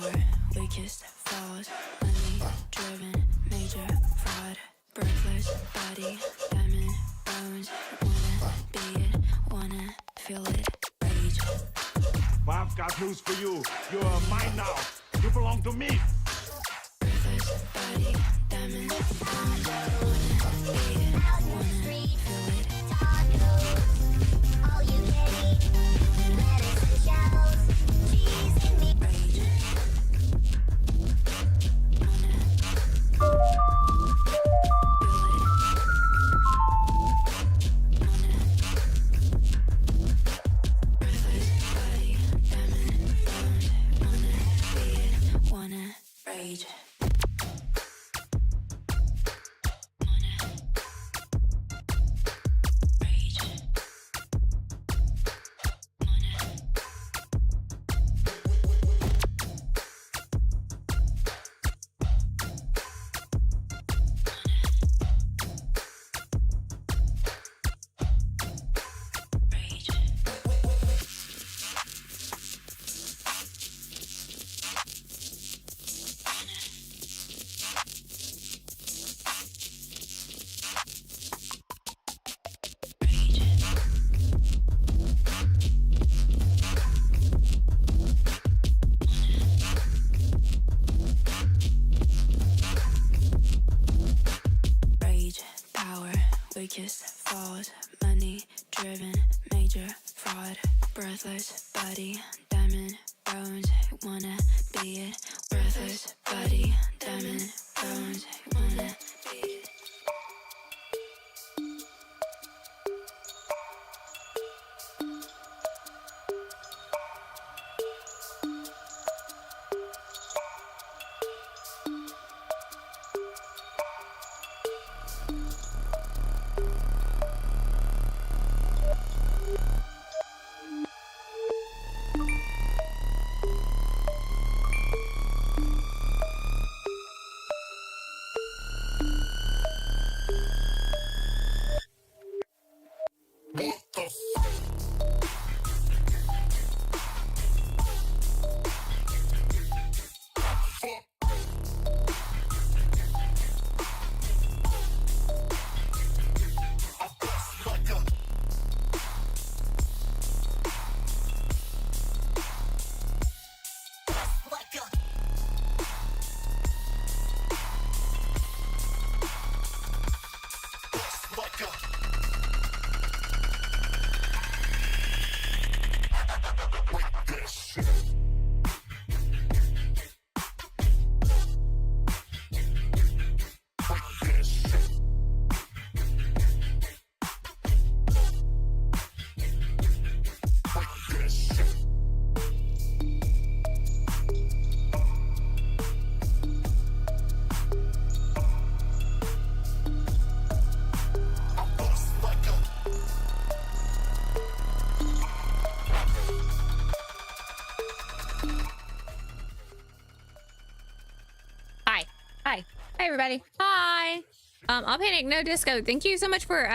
power, weakest falls, money driven, major fraud, breathless body, diamond bones, wanna be it, wanna feel it, rage. Well, I've got news for you. You're mine now. You belong to me. Breathless body, diamond bones, wanna be it, wanna feel it. All you can eat, lettuce and shells, cheese and meat. Rage. Wanna rage. Weakest falls, money driven, major fraud, breathless body, diamond bones, wanna be it, breathless body, diamond bones, wanna be it. Hi everybody. Hi. I'll panic no disco. Thank you so much for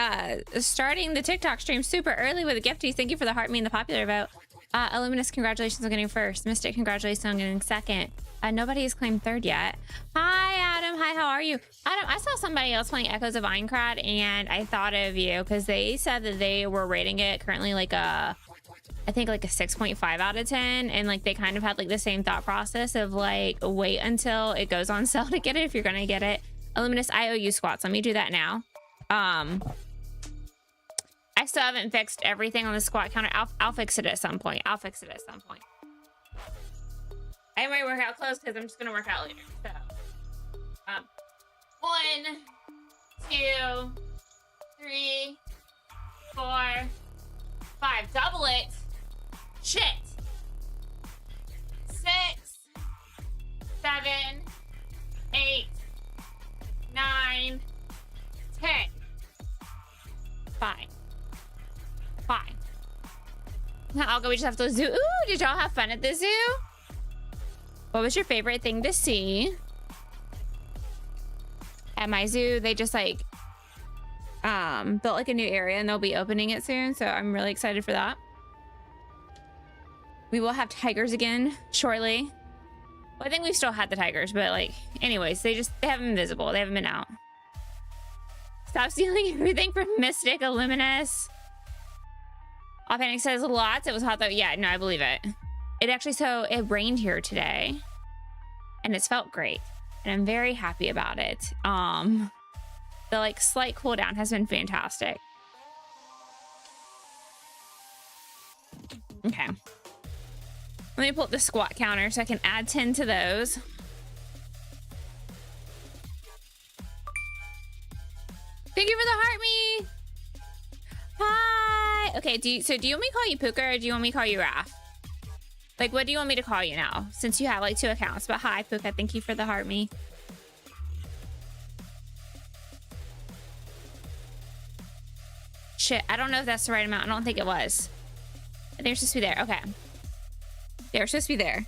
starting the TikTok stream super early with the gifties. Thank you for the heart me and the popular vote. Illuminous, congratulations on getting first. Mystic, congratulations on getting second. Nobody has claimed third yet. Hi Adam. Hi, how are you? Adam, I saw somebody else playing Echoes of Aincrad and I thought of you because they said that they were rating it currently like a, I think like a 6.5 out of 10, and like they kind of had like the same thought process of like wait until it goes on sale to get it if you're gonna get it. Illuminous, I owe you squats. Let me do that now. I still haven't fixed everything on the squat counter. I'll fix it at some point. I'll fix it at some point. I might work out close because I'm just gonna work out later. So 1, 2, 3, 4, 5. Double it. Shit. 6, 7, 8, 9, 10. Fine. Fine. I'll go. We just have to zoo. Ooh, did y'all have fun at the zoo? What was your favorite thing to see? At my zoo, they just like built like a new area and they'll be opening it soon. So I'm really excited for that. We will have tigers again shortly. Well, I think we still had the tigers, but like, anyways, they haven't been visible. They haven't been out. Stop stealing everything from Mystic Illuminous. Authentic says lots. It was hot though. Yeah, no, I believe it. It actually, so it rained here today and it's felt great. And I'm very happy about it. The like slight cool down has been fantastic. Okay. Let me pull up the squat counter so I can add 10 to those. Thank you for the heart me. Hi. Okay, do you want me to call you Puka or do you want me to call you Raph? Like, what do you want me to call you now? Since you have like 2 accounts. But hi, Puka. Thank you for the heart me. Shit, I don't know if that's the right amount. I don't think it was. I think they're supposed to be there. Okay. They're supposed to be there.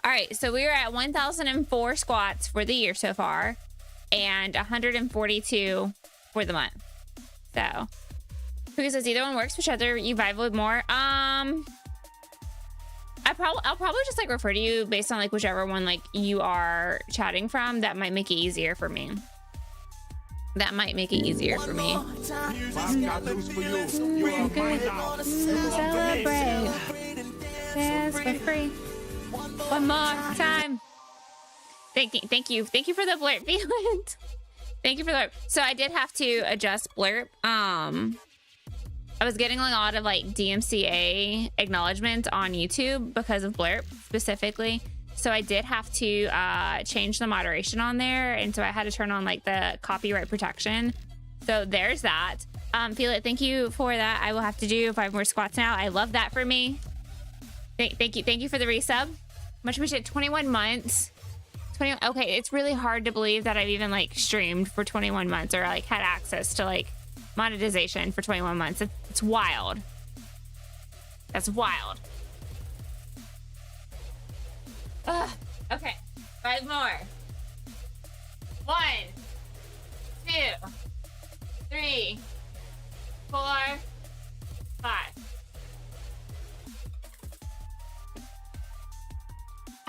All right, so we were at 1,004 squats for the year so far and 142 for the month. So, Puka says either one works, whichever you vibe with more. I'll probably just like refer to you based on like whichever one like you are chatting from. That might make it easier for me. That might make it easier for me. I've got news for you. You are mine now. Celebrate. Dance for free. One more time. Thank you for the blurb, Felix. Thank you for the blurb. So I did have to adjust blurb. I was getting a lot of like DMCA acknowledgement on YouTube because of blurb specifically. So I did have to change the moderation on there. And so I had to turn on like the copyright protection. So there's that. Felix, thank you for that. I will have to do 5 more squats now. I love that for me. Thank you for the resub. Much appreciated. 21 months. 21. Okay, it's really hard to believe that I've even like streamed for 21 months or like had access to like monetization for 21 months. It's wild. That's wild. Ugh. Okay, 5 more. 1, 2, 3, 4, 5.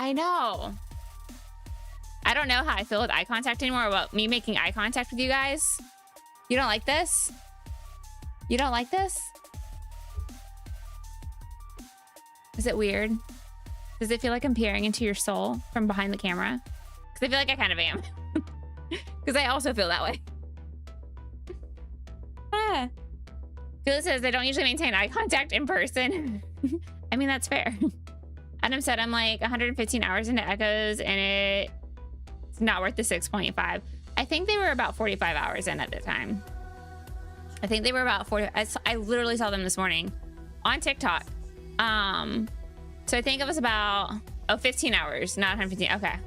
I know. I don't know how I feel with eye contact anymore about me making eye contact with you guys. You don't like this? You don't like this? Is it weird? Does it feel like I'm peering into your soul from behind the camera? Because I feel like I kind of am. Because I also feel that way. Phyllis says they don't usually maintain eye contact in person. I mean, that's fair. Adam said I'm like 115 hours into echoes and it's not worth the 6.5. I think they were about 45 hours in at the time. I think they were about 40. I literally saw them this morning on TikTok. So I think it was about 15 hours, not 115. Okay.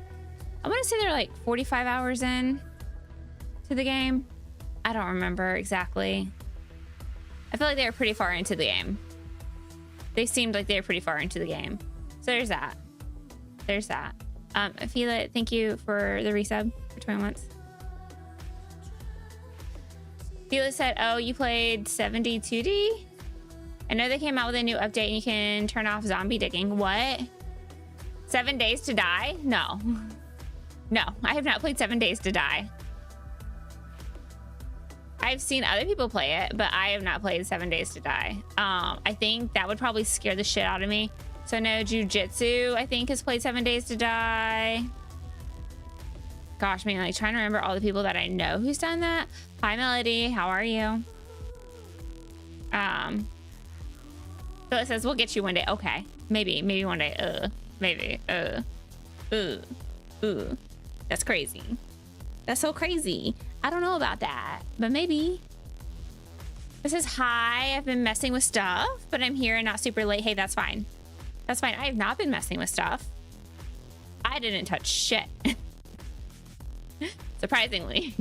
I want to say they're like 45 hours in to the game. I don't remember exactly. I feel like they were pretty far into the game. They seemed like they were pretty far into the game. So there's that. There's that. Fila, thank you for the resub for 20 months. Fila said, oh, you played 72D? I know they came out with a new update and you can turn off zombie digging. What? 7 Days to Die? No. No, I have not played 7 Days to Die. I've seen other people play it, but I have not played 7 Days to Die. I think that would probably scare the shit out of me. So no, Jujitsu, I think, has played 7 Days to Die. Gosh, man, like trying to remember all the people that I know who's done that. Hi, Melody, how are you? So it says we'll get you one day. Okay, maybe one day. Maybe. That's crazy. That's so crazy. I don't know about that, but maybe. This is hi. I've been messing with stuff, but I'm here and not super late. Hey, that's fine. That's fine. I have not been messing with stuff. I didn't touch shit. Surprisingly.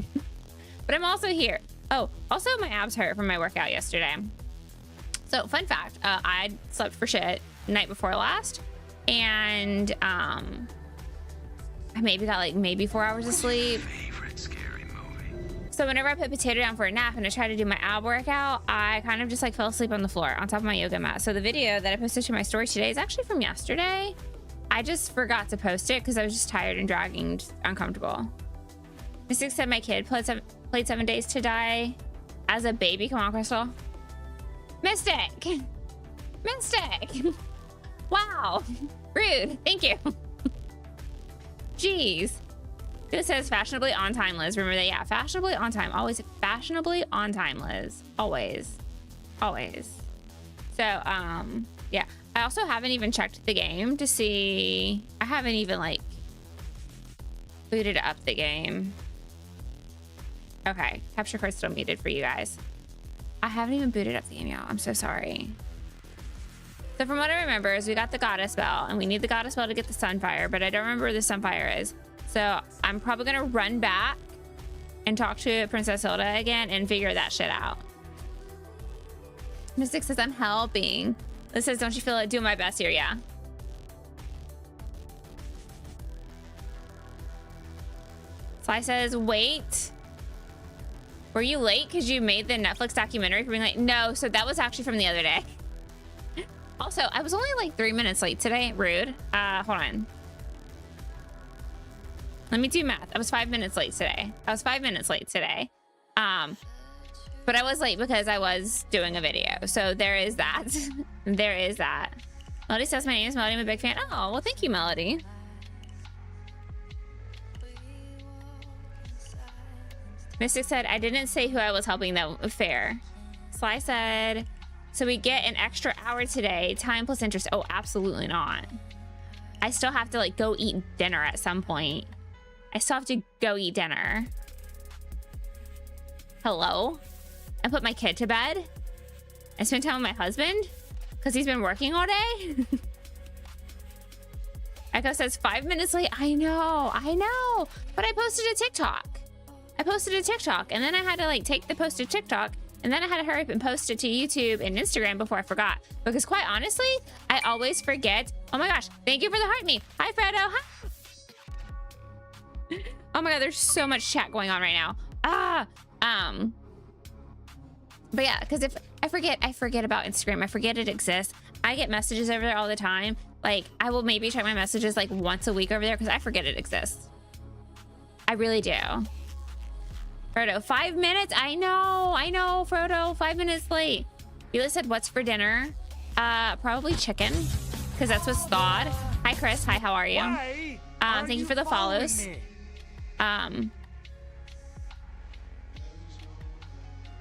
But I'm also here. Oh, also my abs hurt from my workout yesterday. So fun fact, I slept for shit night before last. And I maybe got like 4 hours of sleep. So whenever I put Potato down for a nap and I try to do my ab workout, I kind of just like fell asleep on the floor on top of my yoga mat. So the video that I posted to my story today is actually from yesterday. I just forgot to post it because I was just tired and dragging, uncomfortable. Mystic said my kid played 7 days to die as a baby. Come on, Crystal. Mystic. Mystic. Wow. Rude. Thank you. Jeez. This says fashionably on time, Liz. Remember that? Yeah, fashionably on time. Always fashionably on time, Liz. Always. Always. So, yeah. I also haven't even checked the game to see. I haven't even like booted up the game. Okay, capture card still muted for you guys. I haven't even booted up the game, y'all. I'm so sorry. So from what I remember is we got the goddess bell and we need the goddess bell to get the sunfire, but I don't remember where the sunfire is. So I'm probably gonna run back and talk to Princess Hilda again and figure that shit out. Mystic says I'm helping. This says, don't you feel it? Do my best here, yeah. Sly says, wait. Were you late because you made the Netflix documentary for being late? No, so that was actually from the other day. Also, I was only like 3 minutes late today. Rude. Hold on. Let me do math. I was 5 minutes late today. But I was late because I was doing a video. So there is that. There is that. Melody says my name is Melody. I'm a big fan. Oh, well, thank you, Melody. Mystic said, I didn't say who I was helping though. Fair. Sly said, so we get an extra hour today. Time plus interest. Oh, absolutely not. I still have to like go eat dinner at some point. I still have to go eat dinner. Hello? And put my kid to bed? And spend time with my husband? Because he's been working all day? Echo says 5 minutes late. I know. But I posted a TikTok. And then I had to like take the posted TikTok and then I had to hurry up and post it to YouTube and Instagram before I forgot. Because quite honestly, I always forget. Oh my gosh. Thank you for the heart me. Hi, Fredo. Hi. Oh my God, there's so much chat going on right now. But yeah, because if I forget about Instagram. I forget it exists. I get messages over there all the time. Like I will maybe check my messages like once a week over there because I forget it exists. I really do. Frodo, 5 minutes? I know, Frodo, 5 minutes late. Bela said, what's for dinner? Probably chicken, because that's what's thawed. Hi, Chris. Hi, how are you? Thank you for the follows.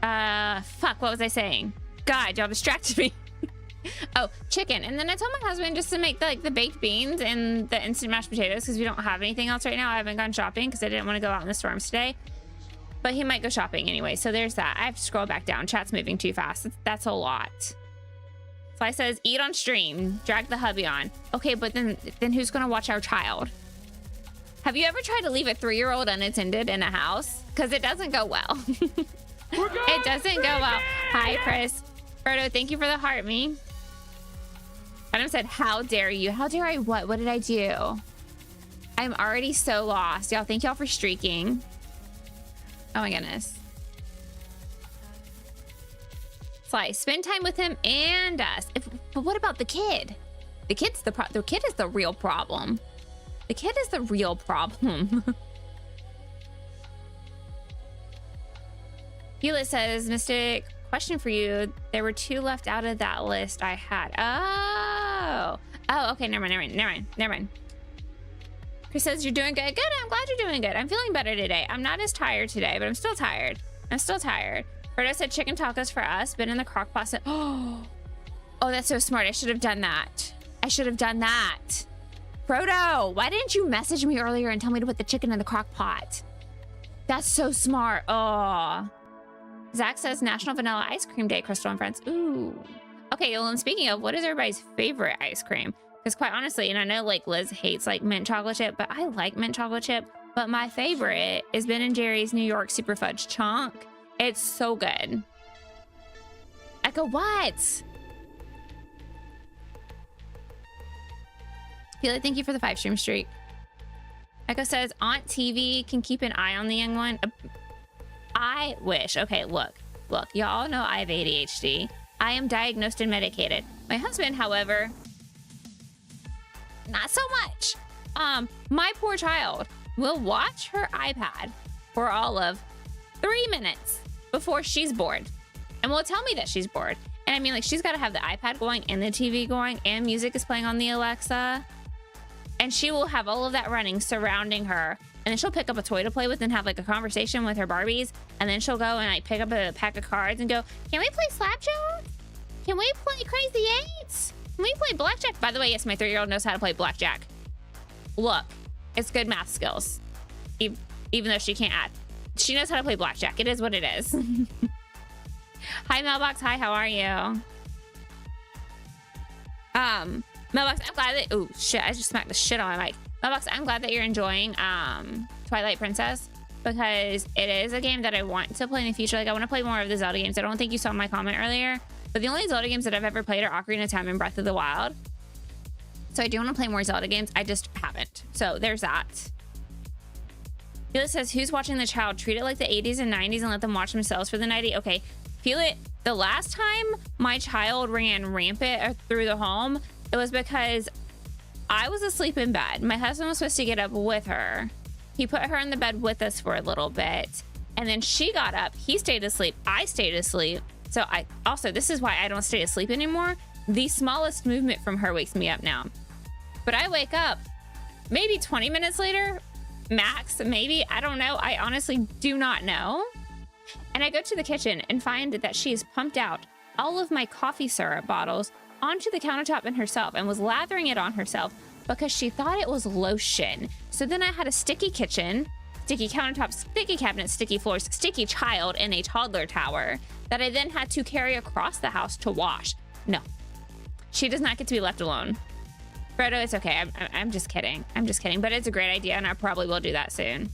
Fuck, what was I saying? God, y'all distracted me. Oh, chicken. And then I told my husband just to make the baked beans and the instant mashed potatoes because we don't have anything else right now. I haven't gone shopping because I didn't want to go out in the storms today. But he might go shopping anyway. So there's that. I have to scroll back down. Chat's moving too fast. That's a lot. Sly says, eat on stream. Drag the hubby on. Okay, but then who's going to watch our child? Have you ever tried to leave a 3-year-old unattended in a house? Because it doesn't go well. It doesn't go well. Hi, Chris. Frodo, thank you for the heart, me. Adam said, how dare you? How dare I what? What did I do? I'm already so lost. Y'all, thank y'all for streaking. Oh my goodness. Sly, spend time with him and us. But what about the kid? The kid is the real problem. The kid is the real problem. Hewlett says, Mystic, question for you. There were 2 left out of that list I had. Oh, okay, never mind. Chris says, you're doing good. Good, I'm glad you're doing good. I'm feeling better today. I'm not as tired today, but I'm still tired. Frodo said chicken tacos for us, been in the crock pot. Oh, that's so smart. I should have done that. Frodo, why didn't you message me earlier and tell me to put the chicken in the crock pot? That's so smart. Oh. Zach says National Vanilla Ice Cream Day, Crystal and friends. Ooh. Okay, well, and speaking of, what is everybody's favorite ice cream? Because quite honestly, and I know like Liz hates like mint chocolate chip, but I like mint chocolate chip. But my favorite is Ben & Jerry's New York Super Fudge Chunk. It's so good. Echo, what? Feel like, thank you for the 5-stream streak. Echo says Aunt TV can keep an eye on the young one. I wish. Okay, look, y'all know I have ADHD. I am diagnosed and medicated. My husband, however, not so much. My poor child will watch her iPad for all of 3 minutes before she's bored, and will tell me that she's bored. And I mean, like, she's got to have the iPad going and the TV going and music is playing on the Alexa, and she will have all of that running surrounding her. And then she'll pick up a toy to play with and have like a conversation with her Barbies. And then she'll go and like pick up a pack of cards and go, can we play Slapjack? Can we play Crazy Eights? Can we play Blackjack? By the way, yes, my 3-year-old knows how to play Blackjack. Look, it's good math skills. Even though she can't add. She knows how to play Blackjack. It is what it is. Hi, Mailbox. Hi, how are you? Mailbox, I'm glad that... Oh, shit. I just smacked the shit on my mic. Mailbox, I'm glad that you're enjoying Twilight Princess, because it is a game that I want to play in the future. Like, I want to play more of the Zelda games. I don't think you saw my comment earlier, but the only Zelda games that I've ever played are Ocarina of Time and Breath of the Wild. So I do want to play more Zelda games. I just haven't. So there's that. Felix says, who's watching the child? Treat it like the 80s and 90s and let them watch themselves for the 90s. Okay, feel it. The last time my child ran rampant through the home, it was because I was asleep in bed. My husband was supposed to get up with her. He put her in the bed with us for a little bit. And then she got up. He stayed asleep. I stayed asleep. So this is why I don't stay asleep anymore. The smallest movement from her wakes me up now. But I wake up maybe 20 minutes later, max, maybe. I don't know. I honestly do not know. And I go to the kitchen and find that she has pumped out all of my coffee syrup bottles onto the countertop and herself, and was lathering it on herself because she thought it was lotion. So then I had a sticky kitchen, sticky countertop, sticky cabinets, sticky floors, sticky child in a toddler tower that I then had to carry across the house to wash. No, she does not get to be left alone. Frodo, it's okay. I'm just kidding. I'm just kidding, but it's a great idea, and I probably will do that soon.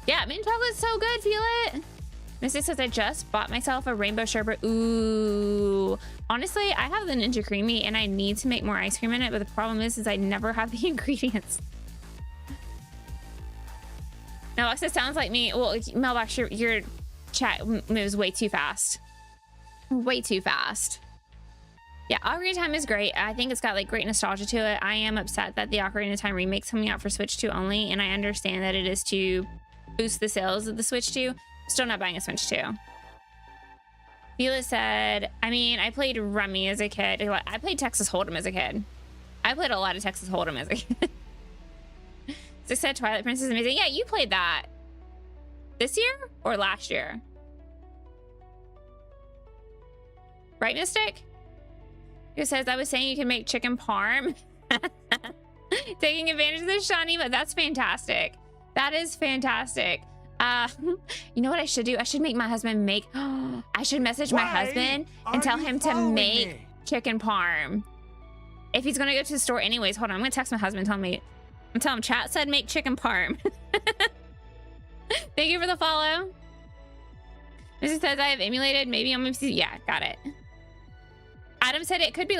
Yeah, mint chocolate's so good. Feel it. Missy says, I just bought myself a rainbow sherbet. Ooh. Honestly, I have the Ninja Creamy and I need to make more ice cream in it, but the problem is I never have the ingredients. Mailbox, it sounds like me. Well, Mailbox, your chat moves way too fast. Way too fast. Yeah, Ocarina of Time is great. I think it's got like great nostalgia to it. I am upset that the Ocarina of Time remake's coming out for Switch 2 only, and I understand that it is to boost the sales of the Switch 2. Still not buying a Switch 2. Felix said, I mean, I played Rummy as a kid. I played Texas Hold'em as a kid. I played a lot of Texas Hold'em as a kid. Six said Twilight Princess is amazing. Yeah, you played that. This year or last year? Right, Mystic? Who says, I was saying you can make chicken parm. Taking advantage of the shiny, but that's fantastic. That is fantastic. You know what I should do? I should make my husband make... I should message my husband and tell him to make chicken parm. If he's going to go to the store anyways. Hold on. I'm going to text my husband and tell him chat said make chicken parm. Thank you for the follow. Mrs. says I have emulated. Maybe I'm... Yeah, got it. Adam said it could be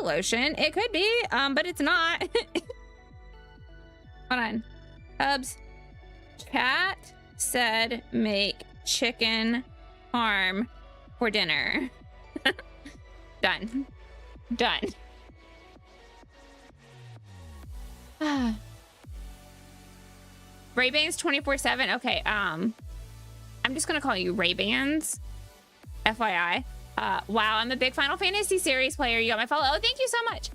lotion. It could be, but it's not. Hold on. Hubs. Chat said make chicken parm for dinner. Done. Done. Ray-Bans 24/7. Okay, I'm just gonna call you Ray-Bans. FYI. Wow, I'm a big Final Fantasy series player. You got my follow. Oh, thank you so much.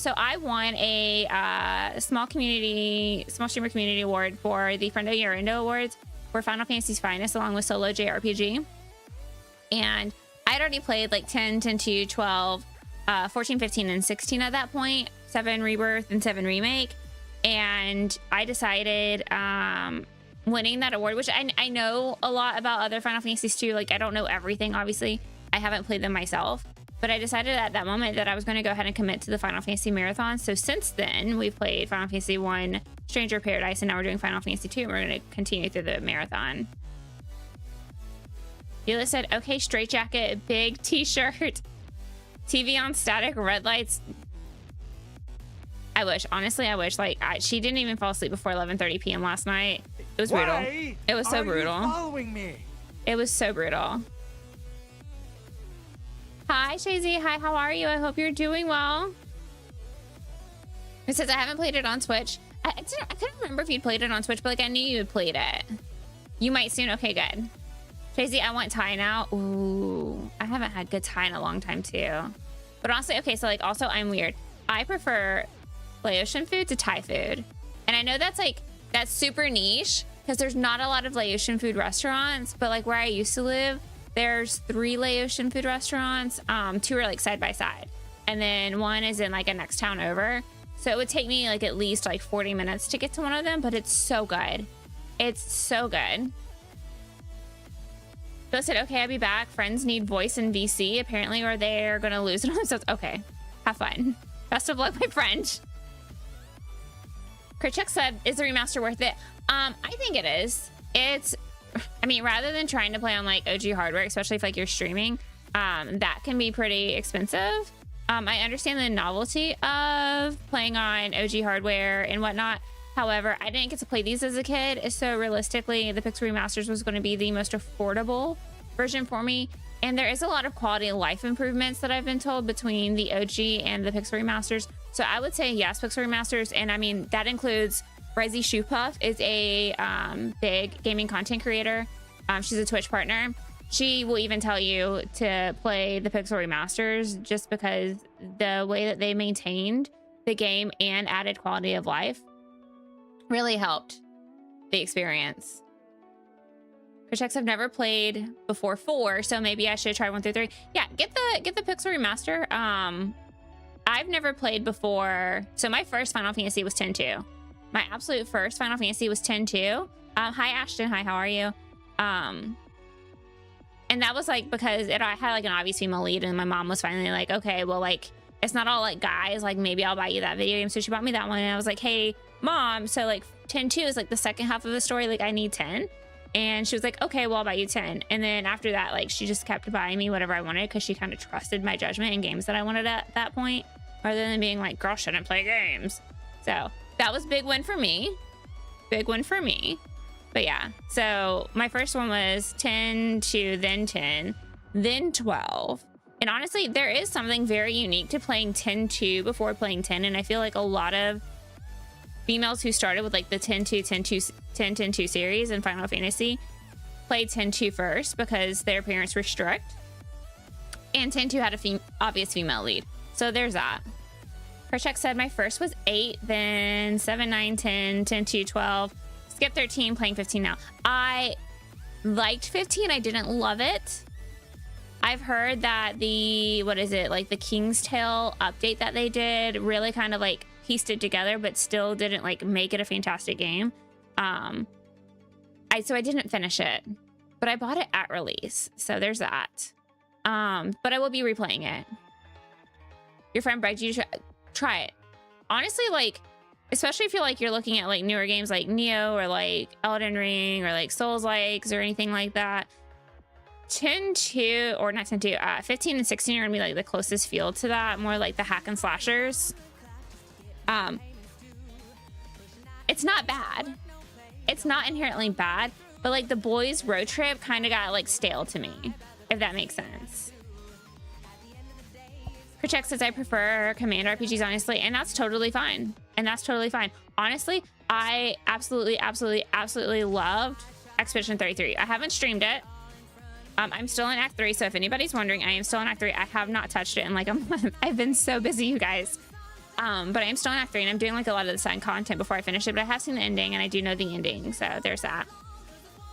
So I won a small streamer community award for the Friendo Yorindo Awards for Final Fantasy's Finest, along with Solo JRPG. And I'd already played like 10, 10-2, 12, 14, 15, and 16 at that point. 7 Rebirth and 7 Remake. And I decided winning that award, which I know a lot about other Final Fantasies too. Like, I don't know everything, obviously. I haven't played them myself. But I decided at that moment that I was going to go ahead and commit to the Final Fantasy Marathon. So since then, we've played Final Fantasy 1, Stranger of Paradise, and now we're doing Final Fantasy 2, and we're going to continue through the marathon. Yula said, okay, straight jacket, big t-shirt, TV on static, red lights. I wish. Honestly, I wish. Like, she didn't even fall asleep before 11:30 p.m. last night. It was brutal. It was so brutal. You following me? It was so brutal. Hi, Shazy. Hi, how are you? I hope you're doing well. It says I haven't played it on Switch. I couldn't remember if you'd played it on Switch, but like I knew you had played it. You might soon. Okay, good. Tracy, I want Thai now. Ooh, I haven't had good Thai in a long time too. But honestly, okay, so like also I'm weird. I prefer Laotian food to Thai food. And I know that's like, that's super niche because there's not a lot of Laotian food restaurants, but like where I used to live, there's 3 Laotian food restaurants. 2 are like side by side. And then 1 is in like a next town over. So it would take me like at least like 40 minutes to get to one of them, but it's so good. It's so good. Bill said, okay, I'll be back. Friends need voice in VC apparently, or they're gonna lose it on themselves. Okay, have fun. Best of luck, my friend. Kerchuk said, is the remaster worth it? I think it is. It's, I mean, rather than trying to play on like OG hardware, especially if like you're streaming, that can be pretty expensive. I understand the novelty of playing on OG hardware and whatnot. However, I didn't get to play these as a kid, so realistically, the Pixel Remasters was going to be the most affordable version for me. And there is a lot of quality of life improvements that I've been told between the OG and the Pixel Remasters. So I would say yes, Pixel Remasters. And I mean, that includes Rezi Shupuff is a big gaming content creator. She's a Twitch partner. She will even tell you to play the Pixel Remasters just because the way that they maintained the game and added quality of life really helped the experience. Checks I've never played before 4, so maybe I should try 1 through 3. Yeah, get the Pixel Remaster. I've never played before. So my first Final Fantasy was 10-2. My absolute first Final Fantasy was 10-2. Hi Ashton, hi, how are you? And that was like because I had like an obvious female lead, and my mom was finally like, okay, well, like it's not all like guys, like maybe I'll buy you that video game. So she bought me that one, and I was like, hey mom, so like 10-2 is like the second half of the story, like I need 10. And she was like, okay, well, I'll buy you 10. And then after that, like she just kept buying me whatever I wanted because she kind of trusted my judgment in games that I wanted at that point, rather than being like, girl shouldn't play games. So that was big win for me. Big win for me. But yeah, so my first one was 10-2, then 10, then 12. And honestly, there is something very unique to playing 10-2 before playing 10. And I feel like a lot of females who started with like the 10-2, 10-2, 10-10-2 series in Final Fantasy played 10-2 first because their parents were strict. And 10-2 had a obvious female lead. So there's that. Kerchuk said my first was 8, then 7, 9, 10, 10-2, 12. Skip 13, playing 15 now. I liked 15. I didn't love it. I've heard that the, what is it, like the King's Tale update that they did really kind of like pieced it together, but still didn't like make it a fantastic game. So I didn't finish it, but I bought it at release. So there's that. But I will be replaying it. Your friend begged you to try it. Honestly, like, especially if you're looking at like newer games like Neo or like Elden Ring or like Souls-likes or anything like that. 10-2 or not 10-2, 15 and 16 are gonna be like the closest field to that, more like the hack and slashers. It's not bad. It's not inherently bad, but like the boys road trip kind of got like stale to me, if that makes sense. Kerchuk says I prefer command RPGs, honestly, and that's totally fine. And that's totally fine. Honestly, I absolutely loved Expedition 33. I haven't streamed it. I'm still in Act 3, so if anybody's wondering, I am still in Act 3. I have not touched it in like a month. I've been so busy, you guys. But I am still in Act 3, and I'm doing like a lot of the side content before I finish it, but I have seen the ending, and I do know the ending, so there's that.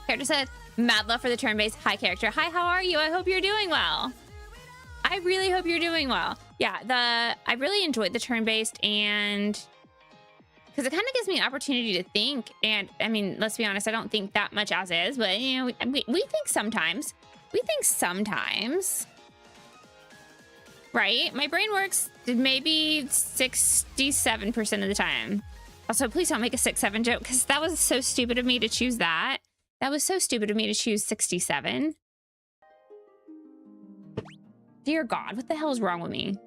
Character said, mad love for the turn-based. Hi, character. Hi, how are you? I hope you're doing well. I really hope you're doing well. Yeah, I really enjoyed the turn-based, and because it kind of gives me an opportunity to think, and I mean, let's be honest, I don't think that much as is, but you know, we think sometimes. We think sometimes. Right? My brain works maybe 67% of the time. Also, please don't make a 6-7 joke, because that was so stupid of me to choose that. That was so stupid of me to choose 67. Dear God, what the hell is wrong with me?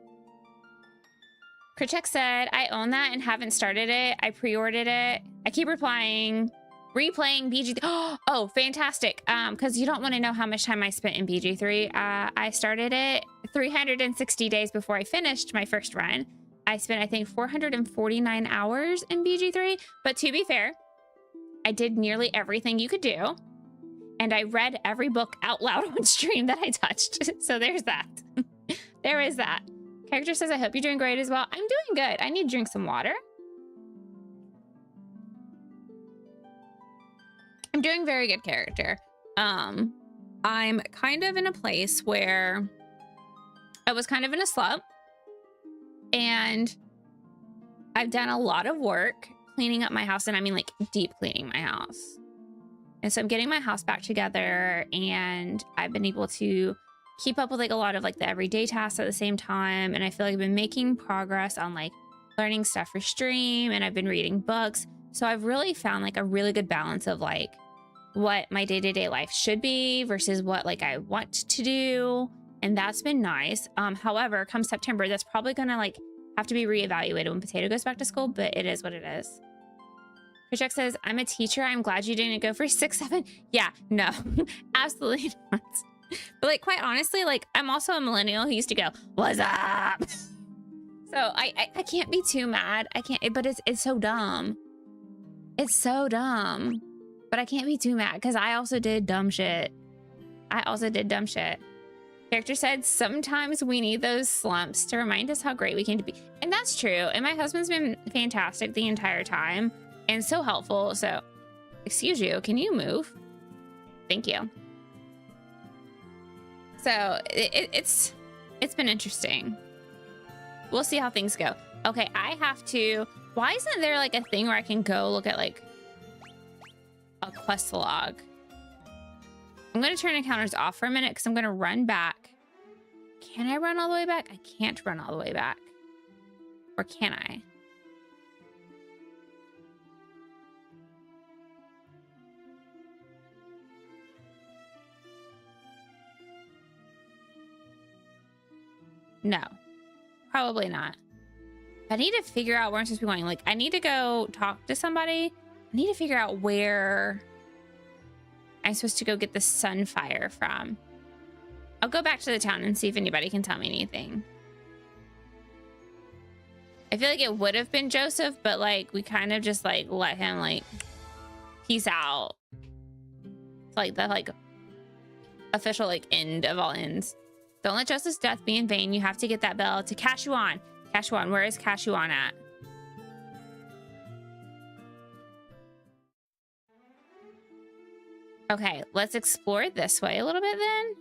Kerchuk said, I own that and haven't started it. I pre-ordered it. I keep replying, replaying BG3. Oh, fantastic. Because you don't want to know how much time I spent in BG3. I started it 360 days before I finished my first run. I spent, I think, 449 hours in BG3. But to be fair, I did nearly everything you could do. And I read every book out loud on stream that I touched. So there's that. There is that. Character says, I hope you're doing great as well. I'm doing good. I need to drink some water. I'm doing very good, character. I'm kind of in a place where I was kind of in a slump. And I've done a lot of work cleaning up my house. And I mean like deep cleaning my house. And so I'm getting my house back together, and I've been able to keep up with like a lot of like the everyday tasks at the same time. And I feel like I've been making progress on like learning stuff for stream, and I've been reading books. So I've really found like a really good balance of like what my day-to-day life should be versus what like I want to do. And that's been nice. However, come September, that's probably gonna like have to be reevaluated when Potato goes back to school, but it is what it is. Jack says, I'm a teacher. I'm glad you didn't go for 6-7. Yeah, no, absolutely not. But like, quite honestly, like I'm also a millennial who used to go, what's up? So I can't be too mad. I can't, but it's so dumb. It's so dumb, but I can't be too mad because I also did dumb shit. Character said, sometimes we need those slumps to remind us how great we can be. And that's true. And my husband's been fantastic the entire time. And so helpful. So, excuse you, can you move? Thank you. So it's been interesting. We'll see how things go. Okay, I have to. Why isn't there like a thing where I can go look at like a quest log? I'm gonna turn encounters off for a minute because I'm gonna run back. Can I run all the way back? I can't run all the way back. Or can I? No, probably not. I need to figure out where I'm supposed to be going. Like, I need to go talk to somebody. I need to figure out where I'm supposed to go get the sunfire from. I'll go back to the town and see if anybody can tell me anything. I feel like it would have been Joseph, but like, we kind of just like let him like peace out. It's like the like official like end of all ends. Don't let Joseph's death be in vain. You have to get that bell to Cashuan. Cashuan, where is Cashuan at? Okay, let's explore this way a little bit then.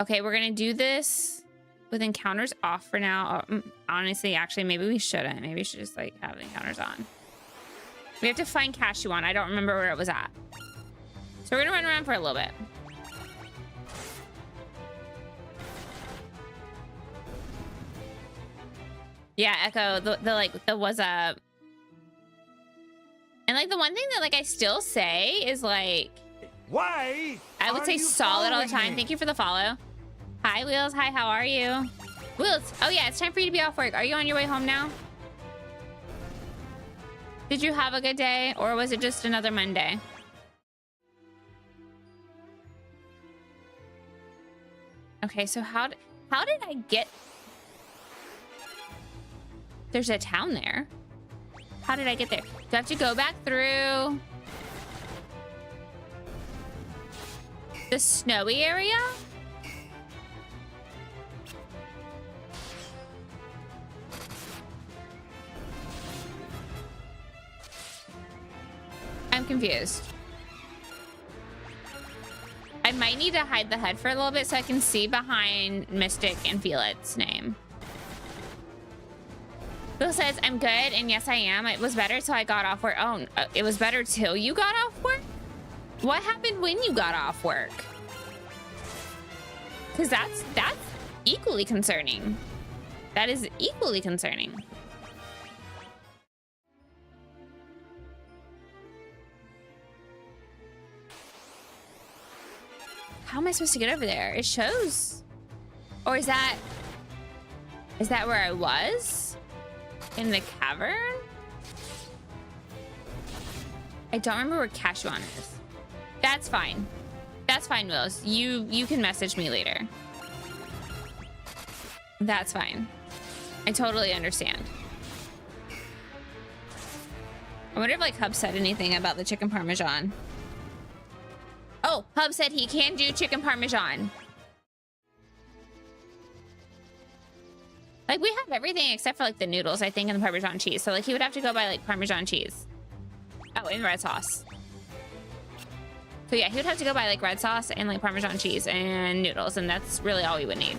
Okay, we're gonna do this with encounters off for now. Honestly, actually, maybe we shouldn't. Maybe we should just like have encounters on. We have to find Cashuan. I don't remember where it was at. So we're gonna run around for a little bit. Yeah, Echo, the was up. And like the one thing that like I still say is like, Why? I would say solid all the time. Thank you for the follow. Hi, Wheels. Hi, how are you? Wheels, oh yeah, it's time for you to be off work. Are you on your way home now? Did you have a good day, or was it just another Monday? Okay, so how did I get... There's a town there. How did I get there? Do I have to go back through the snowy area? I'm confused. I might need to hide the head for a little bit so I can see behind Mystic and Felix's name. Bill says, I'm good, and yes, I am. It was better till I got off work. Oh, it was better till you got off work? What happened when you got off work? Because that's equally concerning. That is equally concerning. How am I supposed to get over there? It shows. Or is that where I was? In the cavern? I don't remember where Cashuan is. That's fine. That's fine, Wills. You can message me later. That's fine. I totally understand. I wonder if like Hub said anything about the chicken parmesan. Oh, Hub said he can do chicken parmesan. Like we have everything except for like the noodles, I think, and the Parmesan cheese. So like he would have to go buy like Parmesan cheese. Oh, and red sauce. So yeah, he would have to go buy like red sauce and like Parmesan cheese and noodles, and that's really all we would need.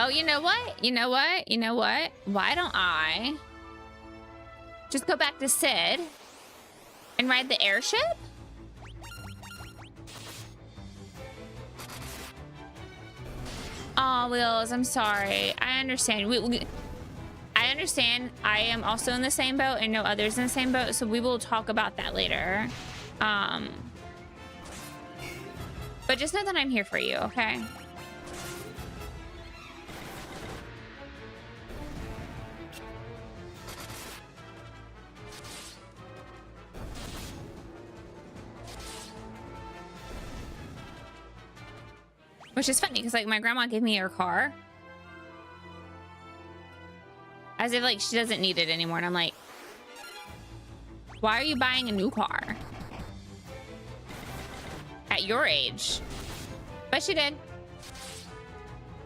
Oh, you know what? You know what? You know what? Why don't I just go back to Sid and ride the airship? Oh, Wills, I'm sorry. I understand. I understand. I am also in the same boat and no others in the same boat, so we will talk about that later. But just know that I'm here for you, okay? Which is funny because like my grandma gave me her car as if like she doesn't need it anymore, and I'm like, why are you buying a new car at your age? But she did.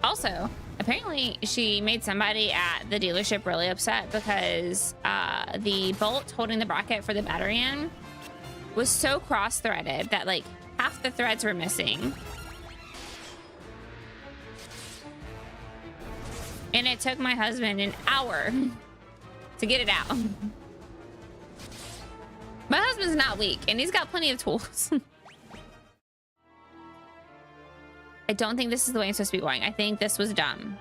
Also, apparently she made somebody at the dealership really upset because the bolt holding the bracket for the battery in was so cross-threaded that like half the threads were missing. And it took my husband an hour to get it out. My husband's not weak, and he's got plenty of tools. I don't think this is the way I'm supposed to be going. I think this was dumb.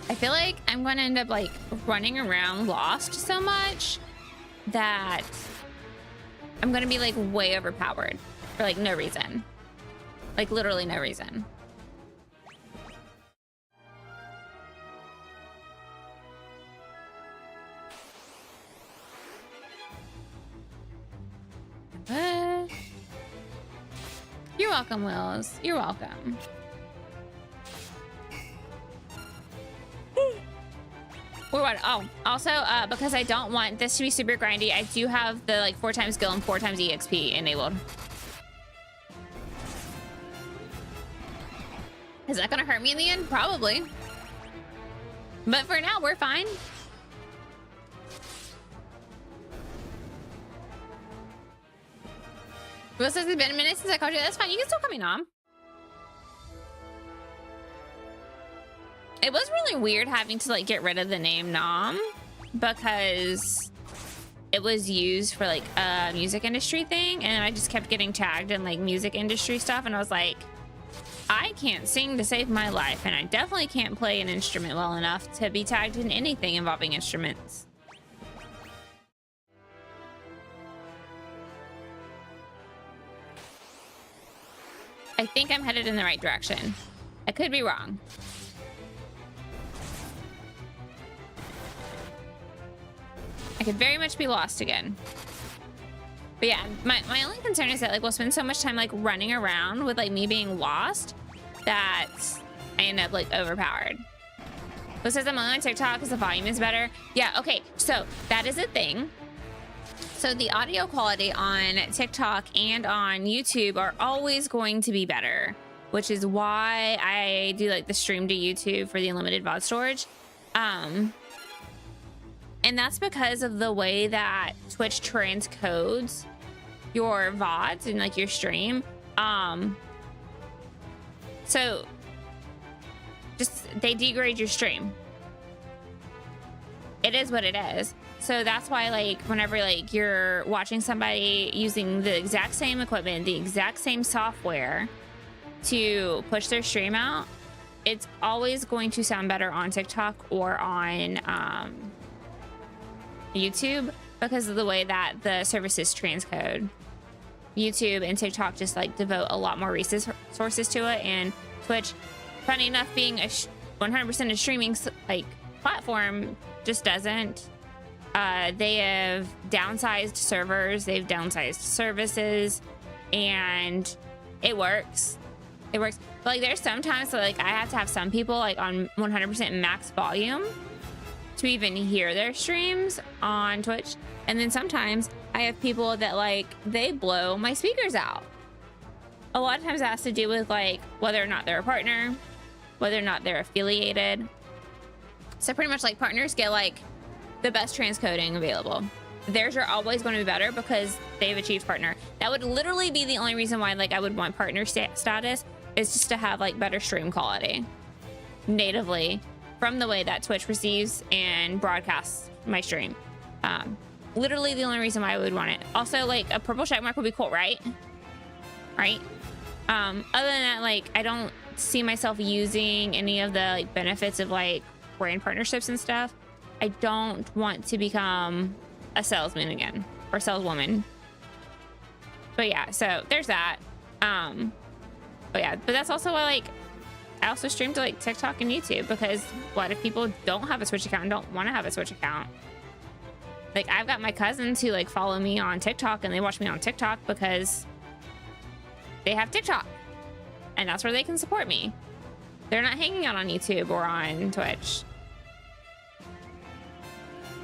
I feel like I'm going to end up like running around lost so much that I'm going to be like way overpowered for like no reason. Like literally no reason. You're welcome, Wills. You're welcome. Or what? Oh, also, because I don't want this to be super grindy, I do have the like 4 times skill and 4 times EXP enabled. Is that gonna hurt me in the end? Probably. But for now, we're fine. Will says it's been a minute since I called you. That's fine. You can still call me Nom. It was really weird having to like get rid of the name Nom because it was used for like a music industry thing, and I just kept getting tagged in like music industry stuff, and I was like, I can't sing to save my life, and I definitely can't play an instrument well enough to be tagged in anything involving instruments. I think I'm headed in the right direction. I could be wrong. I could very much be lost again. But yeah, my only concern is that like we'll spend so much time like running around with like me being lost that I end up like overpowered. Who says I'm only on TikTok because the volume is better? Yeah, okay, so that is a thing. So the audio quality on TikTok and on YouTube are always going to be better, which is why I do like the stream to YouTube for the unlimited VOD storage. And that's because of the way that Twitch transcodes your VODs and like your stream. So just they degrade your stream. It is what it is. So that's why like whenever like you're watching somebody using the exact same equipment, the exact same software to push their stream out, it's always going to sound better on TikTok or on YouTube because of the way that the services transcode. YouTube and TikTok just like devote a lot more resources to it, and Twitch, funny enough, being a 100% a streaming like platform, just doesn't. They have downsized servers, they've downsized services, and it works. It works. But like there's sometimes like I have to have some people like on 100% max volume to even hear their streams on Twitch. And then sometimes I have people that like they blow my speakers out. A lot of times that has to do with like whether or not they're a partner, whether or not they're affiliated. So pretty much like partners get like the best transcoding available. Theirs are always going to be better because they've achieved partner. That would literally be the only reason why like I would want partner status, is just to have like better stream quality natively from the way that Twitch receives and broadcasts my stream. Literally the only reason why I would want it. Also, like a purple check mark would be cool, right? Right? Other than that, like I don't see myself using any of the like benefits of like brand partnerships and stuff. I don't want to become a salesman again or saleswoman. But yeah, so there's that. But yeah, but that's also why like I also stream to like TikTok and YouTube, because what if people don't have a Twitch account and don't want to have a Twitch account? Like I've got my cousins who like follow me on TikTok and they watch me on TikTok because they have TikTok and that's where they can support me. They're not hanging out on YouTube or on Twitch.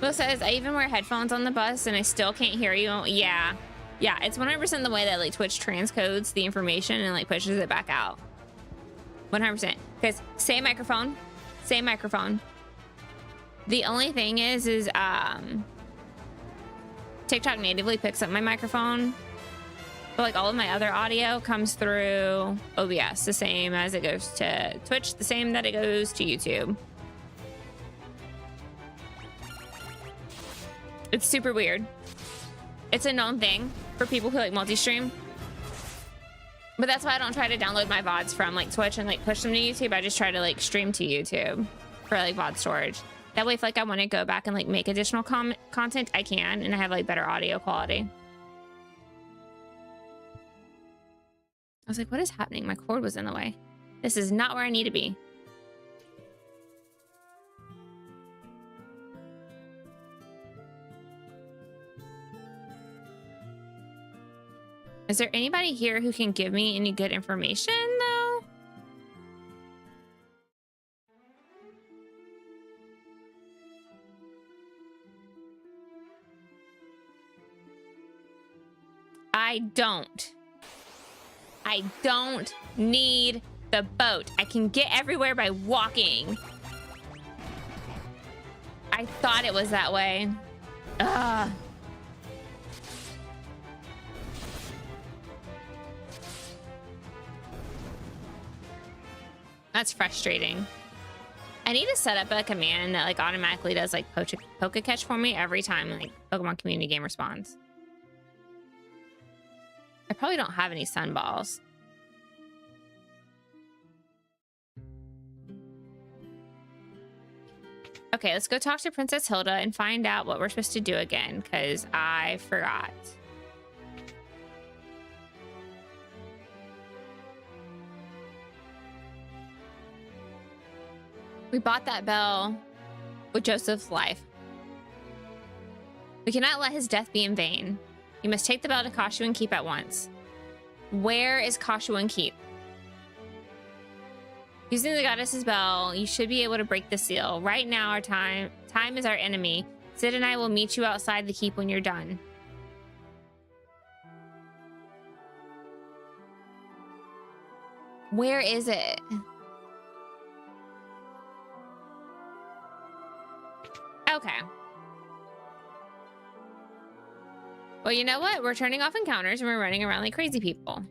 Will says, I even wear headphones on the bus and I still can't hear you. Yeah. Yeah, it's 100% the way that like Twitch transcodes the information and like pushes it back out. 100%. Because same microphone. The only thing is TikTok natively picks up my microphone. But like all of my other audio comes through OBS, the same as it goes to Twitch, the same that it goes to YouTube. It's super weird. It's a known thing for people who like multi-stream. But that's why I don't try to download my VODs from like Twitch and like push them to YouTube. I just try to like stream to YouTube for like VOD storage. That way if like I want to go back and like make additional content, I can, and I have like better audio quality. I was like, what is happening? My cord was in the way. This is not where I need to be. Is there anybody here who can give me any good information, though? I don't need the boat. I can get everywhere by walking. I thought it was that way. Ugh. That's frustrating. I need to set up a command that like automatically does like poke catch for me every time like Pokemon community game responds. I probably don't have any sunballs. Okay, let's go talk to Princess Hilda and find out what we're supposed to do again, because I forgot. We bought that bell with Joseph's life. We cannot let his death be in vain. You must take the bell to Kashuan Keep at once. Where is Kashuan Keep? Using the goddess's bell, you should be able to break the seal. Right now, our time is our enemy. Sid and I will meet you outside the keep when you're done. Where is it? Okay. Well, you know what? We're turning off encounters and we're running around like crazy people.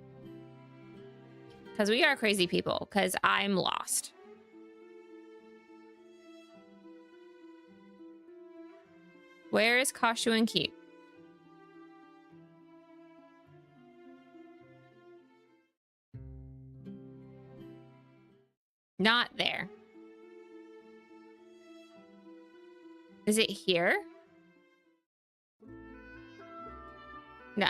Because we are crazy people. Because I'm lost. Where is Kashuan Keep? Not there. Is it here? No.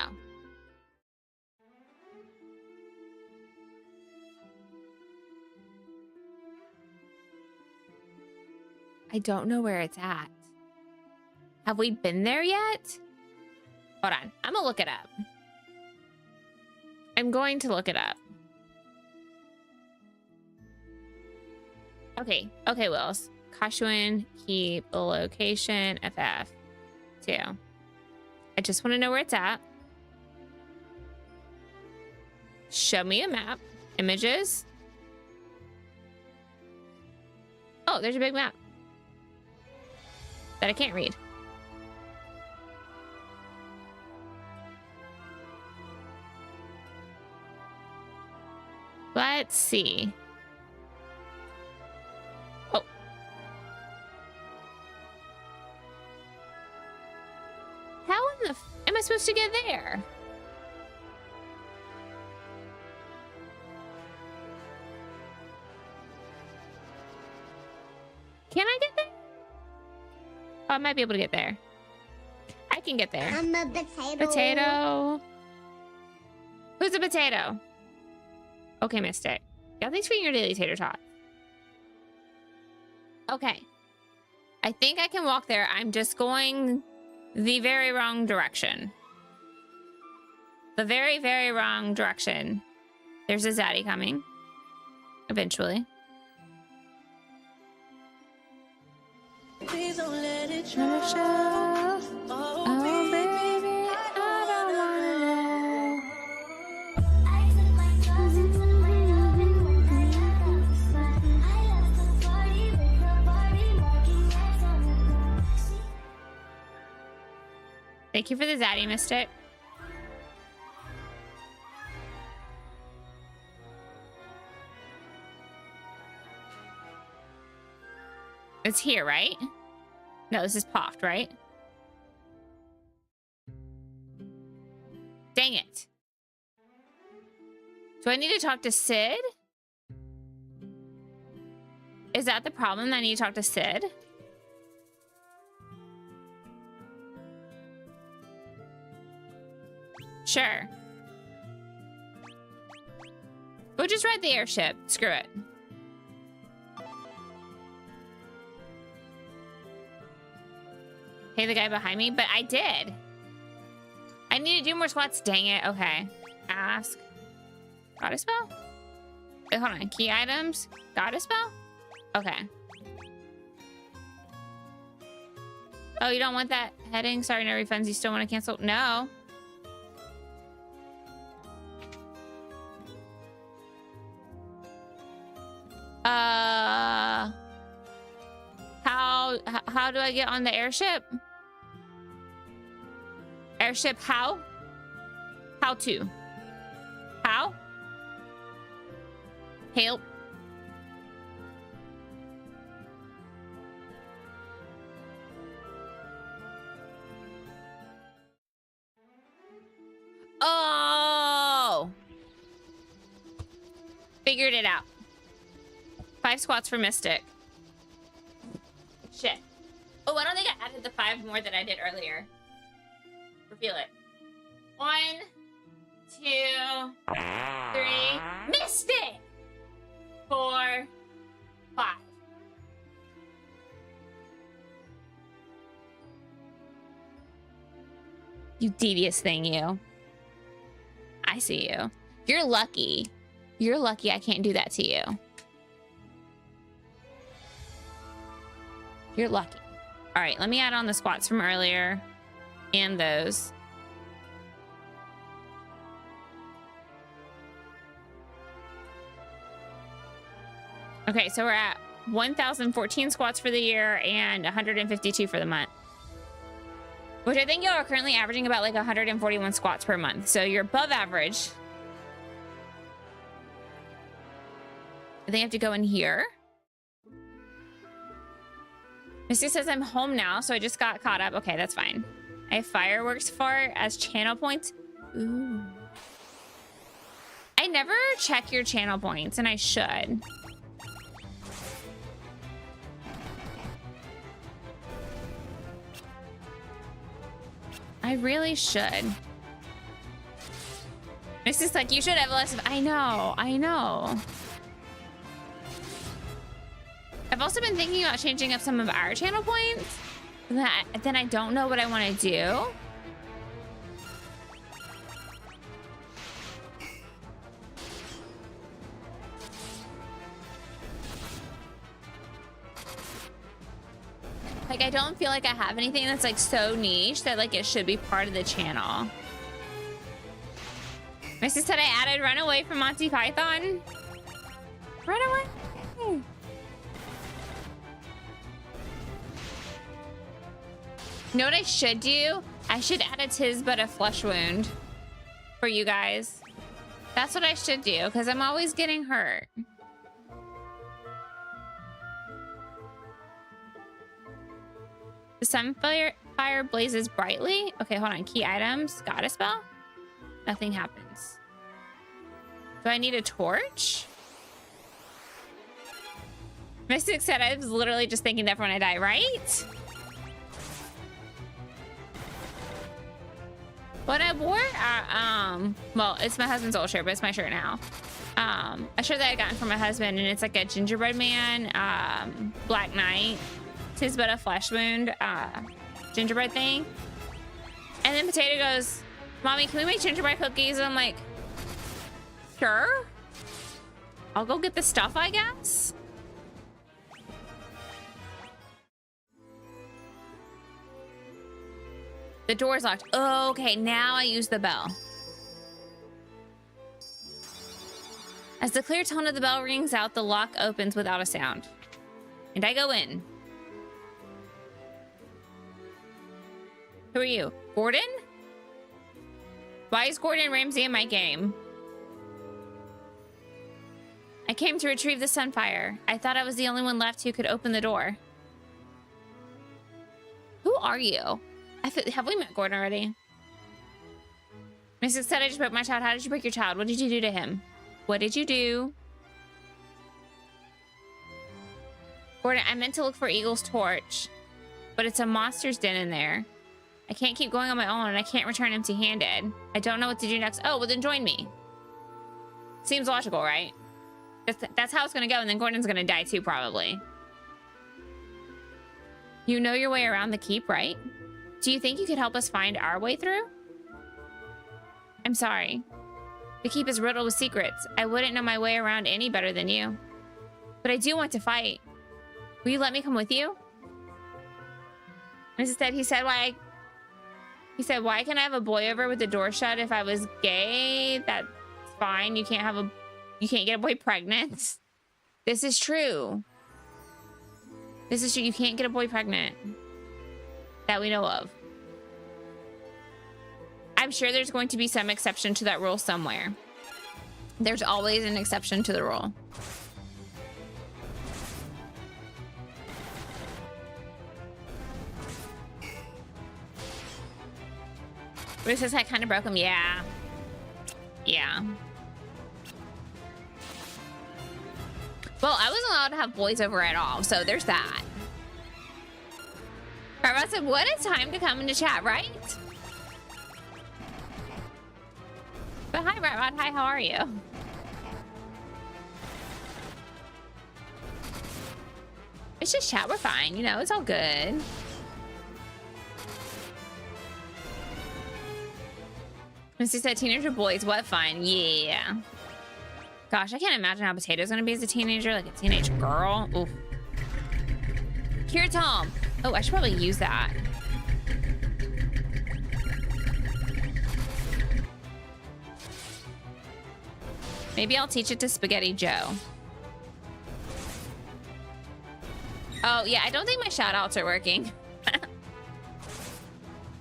I don't know where it's at. Have we been there yet? Hold on. I'm gonna look it up. I'm going to look it up. Okay. Okay, Wills. Kashuin, keep the location, FF2. I just want to know where it's at. Show me a map. Images. Oh, there's a big map that I can't read. Let's see. Oh. How in the am I supposed to get there? Can I get there? Oh, I might be able to get there. I can get there. I'm a potato. Potato. Who's a potato? Okay, Mystic. Yeah, thanks for your daily tater tot. Okay. I think I can walk there. I'm just going the very wrong direction. The very, very wrong direction. There's a zaddy coming. Eventually. Please don't let it show. Oh, baby, I don't wanna know. I took my clothes and took my love and went I got out the spot. I left the party with the party marking X on the clock. Thank you for the zaddy, Mystic. It's here, right? No, this is Poft, right? Dang it. Do I need to talk to Sid? Is that the problem? I need to talk to Sid? Sure. We'll just ride the airship. Screw it. Hey, the guy behind me, but I did. I need to do more squats. Dang it. Okay. Ask. Got a spell? Wait, hold on. Key items. Got a spell? Okay. Oh, you don't want that heading? Sorry, no refunds. You still want to cancel? No. How do I get on the airship? Airship, how? How to? How? Help. Oh! Figured it out. 5 squats for Mystic. Shit. Oh, I don't think I added the 5 more that I did earlier. Reveal it. 1, 2, 3. Missed it! 4, 5. You devious thing, you. I see you. You're lucky. You're lucky I can't do that to you. You're lucky. All right, let me add on the squats from earlier and those. Okay, so we're at 1,014 squats for the year and 152 for the month. Which I think y'all are currently averaging about like 141 squats per month. So you're above average. I think I have to go in here. Misty says I'm home now, so I just got caught up. Okay, that's fine. I have fireworks fart as channel points. Ooh. I never check your channel points, and I should. I really should. It's just like, you should have less of, I know. I've also been thinking about changing up some of our channel points. Then I don't know what I want to do. Like, I don't feel like I have anything that's like so niche that like it should be part of the channel. My sister said I added Run Away from Monty Python. Run away. You know what I should do? I should add a tis but a flesh wound for you guys. That's what I should do, because I'm always getting hurt. The sunfire blazes brightly. Okay, hold on. Key items. Got a spell? Nothing happens. Do I need a torch? Mystic said I was literally just thinking that for when I die, right? What I wore, well, it's my husband's old shirt, but it's my shirt now. A shirt that I gotten from my husband, and it's like a gingerbread man, Black Knight. Tis but a flesh wound, gingerbread thing. And then Potato goes, Mommy, can we make gingerbread cookies? And I'm like, sure. I'll go get the stuff, I guess. The door's locked. Oh, okay, now I use the bell. As the clear tone of the bell rings out, the lock opens without a sound. And I go in. Who are you? Gordon? Why is Gordon Ramsay in my game? I came to retrieve the sunfire. I thought I was the only one left who could open the door. Who are you? Have we met Gordon already? Mrs. said I just broke my child. How did you break your child? What did you do to him? What did you do? Gordon, I meant to look for Eagle's torch, but it's a monster's den in there. I can't keep going on my own, and I can't return empty-handed. I don't know what to do next. Oh, well then join me. Seems logical, right? That's how it's gonna go, and then Gordon's gonna die too, probably. You know your way around the keep, right? Do you think you could help us find our way through? I'm sorry. The keep is riddled with secrets. I wouldn't know my way around any better than you. But I do want to fight. Will you let me come with you? Instead, he said, why can I have a boy over with the door shut if I was gay? That's fine. You can't get a boy pregnant. This is true. This is true. You can't get a boy pregnant. That we know of. I'm sure there's going to be some exception to that rule somewhere. There's always an exception to the rule. Bruce says I kind of broke him. Yeah. Yeah. Well, I wasn't allowed to have boys over at all, so there's that. Rod said, what a time to come into chat, right? But hi, Rod. Hi, how are you? It's just chat. We're fine. You know, it's all good. Missy said, teenager boys, what fun. Yeah. Gosh, I can't imagine how Potato's gonna be as a teenager, like a teenage girl. Oof. Cure Tom. Oh, I should probably use that. Maybe I'll teach it to Spaghetti Joe. Oh, yeah, I don't think my shout-outs are working.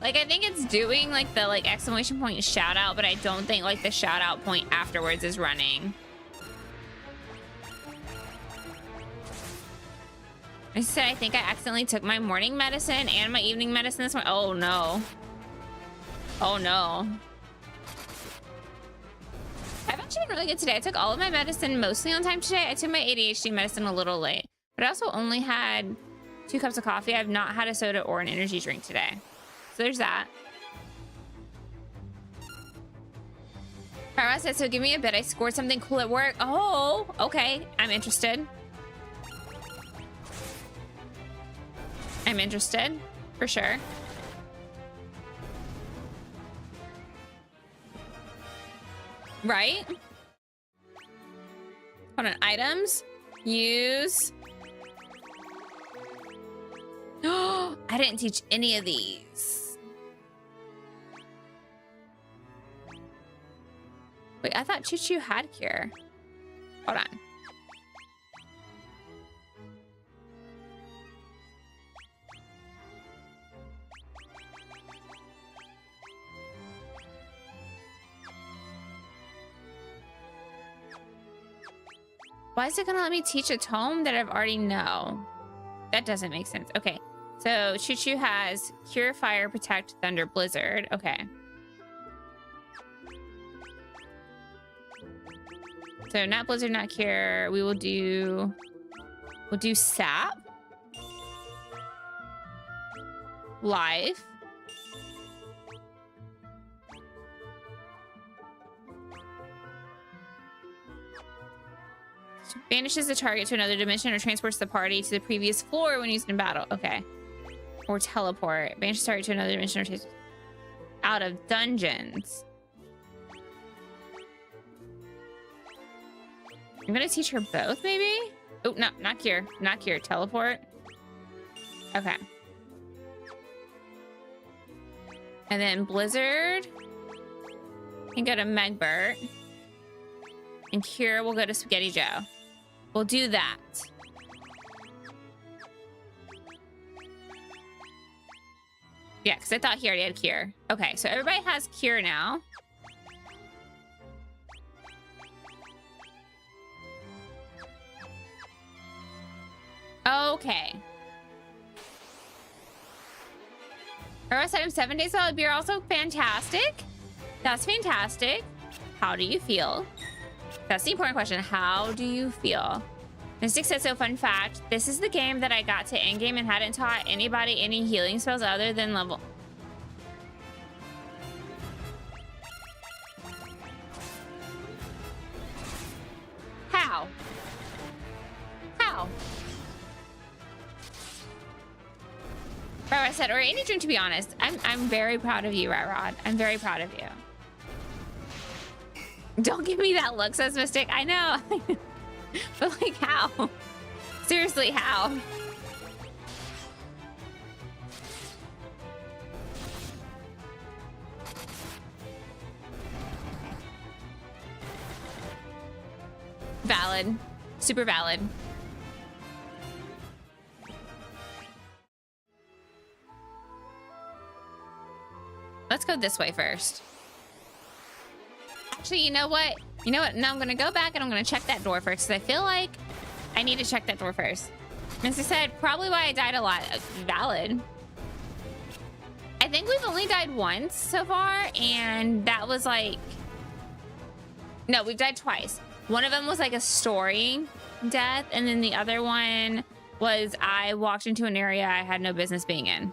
Like, I think it's doing, like, the, like, exclamation point shout-out, but I don't think, like, the shout-out point afterwards is running. I said, I think I accidentally took my morning medicine and my evening medicine this morning. Oh, no. Oh, no. I've actually been really good today. I took all of my medicine mostly on time today. I took my ADHD medicine a little late. But I also only had 2 cups of coffee. I've not had a soda or an energy drink today. So there's that. Karma said, so give me a bit. I scored something cool at work. Oh, okay. I'm interested. I'm interested, for sure. Right? Hold on, items. Use. Oh, I didn't teach any of these. Wait, I thought Choo Choo had cure. Hold on. Why is it gonna let me teach a tome that I've already know? That doesn't make sense. Okay, so Choo Choo has Cure, Fire, Protect, Thunder, Blizzard. Okay. So not Blizzard, not Cure. We'll do Sap. Life. Banishes the target to another dimension or transports the party to the previous floor when used in battle. Okay. Or teleport. Banishes target to another dimension or out of dungeons. I'm gonna teach her both, maybe? Oh, no, not cure. Not cure. Teleport. Okay. And then Blizzard can go to Megbert. And Cure will go to Spaghetti Joe. We'll do that. Yeah, because I thought he already had Cure. Okay, so everybody has Cure now. Okay. Rest item 7 days solid beer, also fantastic. That's fantastic. How do you feel? That's the important question. How do you feel? Mystic says, so fun fact, this is the game that I got to endgame and hadn't taught anybody any healing spells other than level. How? How? Rod said, or any drink, to be honest. I'm very proud of you, Rod. I'm very proud of you. Don't give me that look, says Mystic. I know. But like, how? Seriously, how? Valid. Super valid. Let's go this way first. Actually, you know what? You know what? Now I'm gonna go back and I'm gonna check that door first, because I feel like I need to check that door first. Mr. said, probably why I died a lot. Valid. I think we've only died once so far, and that was like... No, we've died twice. One of them was like a story death, and then the other one was I walked into an area I had no business being in.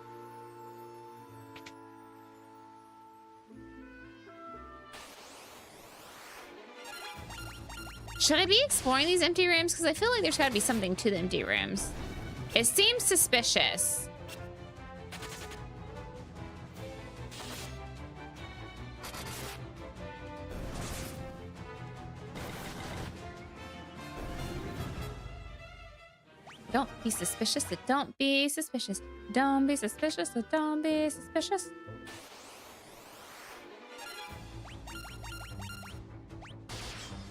Should I be exploring these empty rooms? Because I feel like there's got to be something to the empty rooms. It seems suspicious. Don't be suspicious. Don't be suspicious. Don't be suspicious. Don't be suspicious.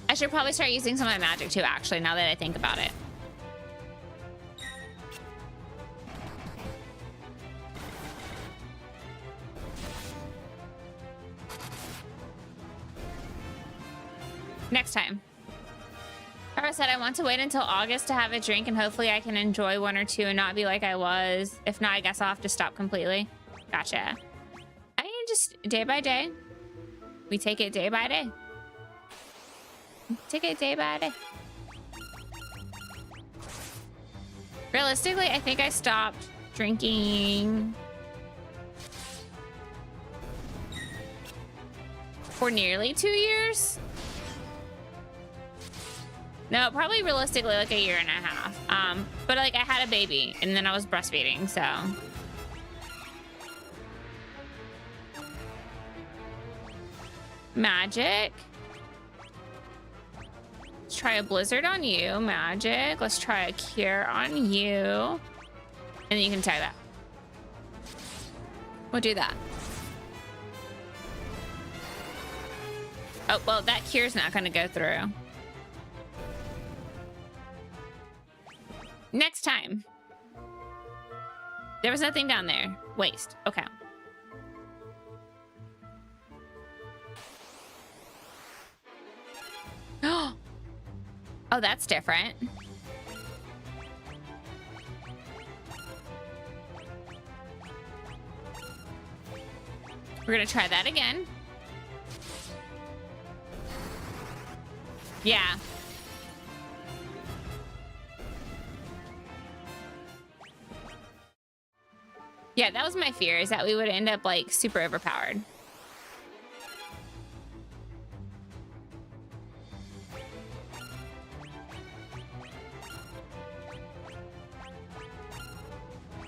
I should probably start using some of my magic too, actually, now that I think about it. Next time. Tara said, I want to wait until August to have a drink and hopefully I can enjoy one or two and not be like I was. If not, I guess I'll have to stop completely. Gotcha. I mean, just day by day. We take it day by day. Take it day by day. Realistically, I think I stopped drinking for nearly 2 years. No, probably realistically like a year and a half. But like I had a baby and then I was breastfeeding, so. Magic. Let's try a blizzard on you, magic. Let's try a cure on you. And then you can tag that. We'll do that. Oh, well, that cure's not gonna go through. Next time. There was nothing down there. Waste. Okay. Oh, that's different. We're gonna try that again. Yeah. Yeah, that was my fear, is that we would end up like super overpowered.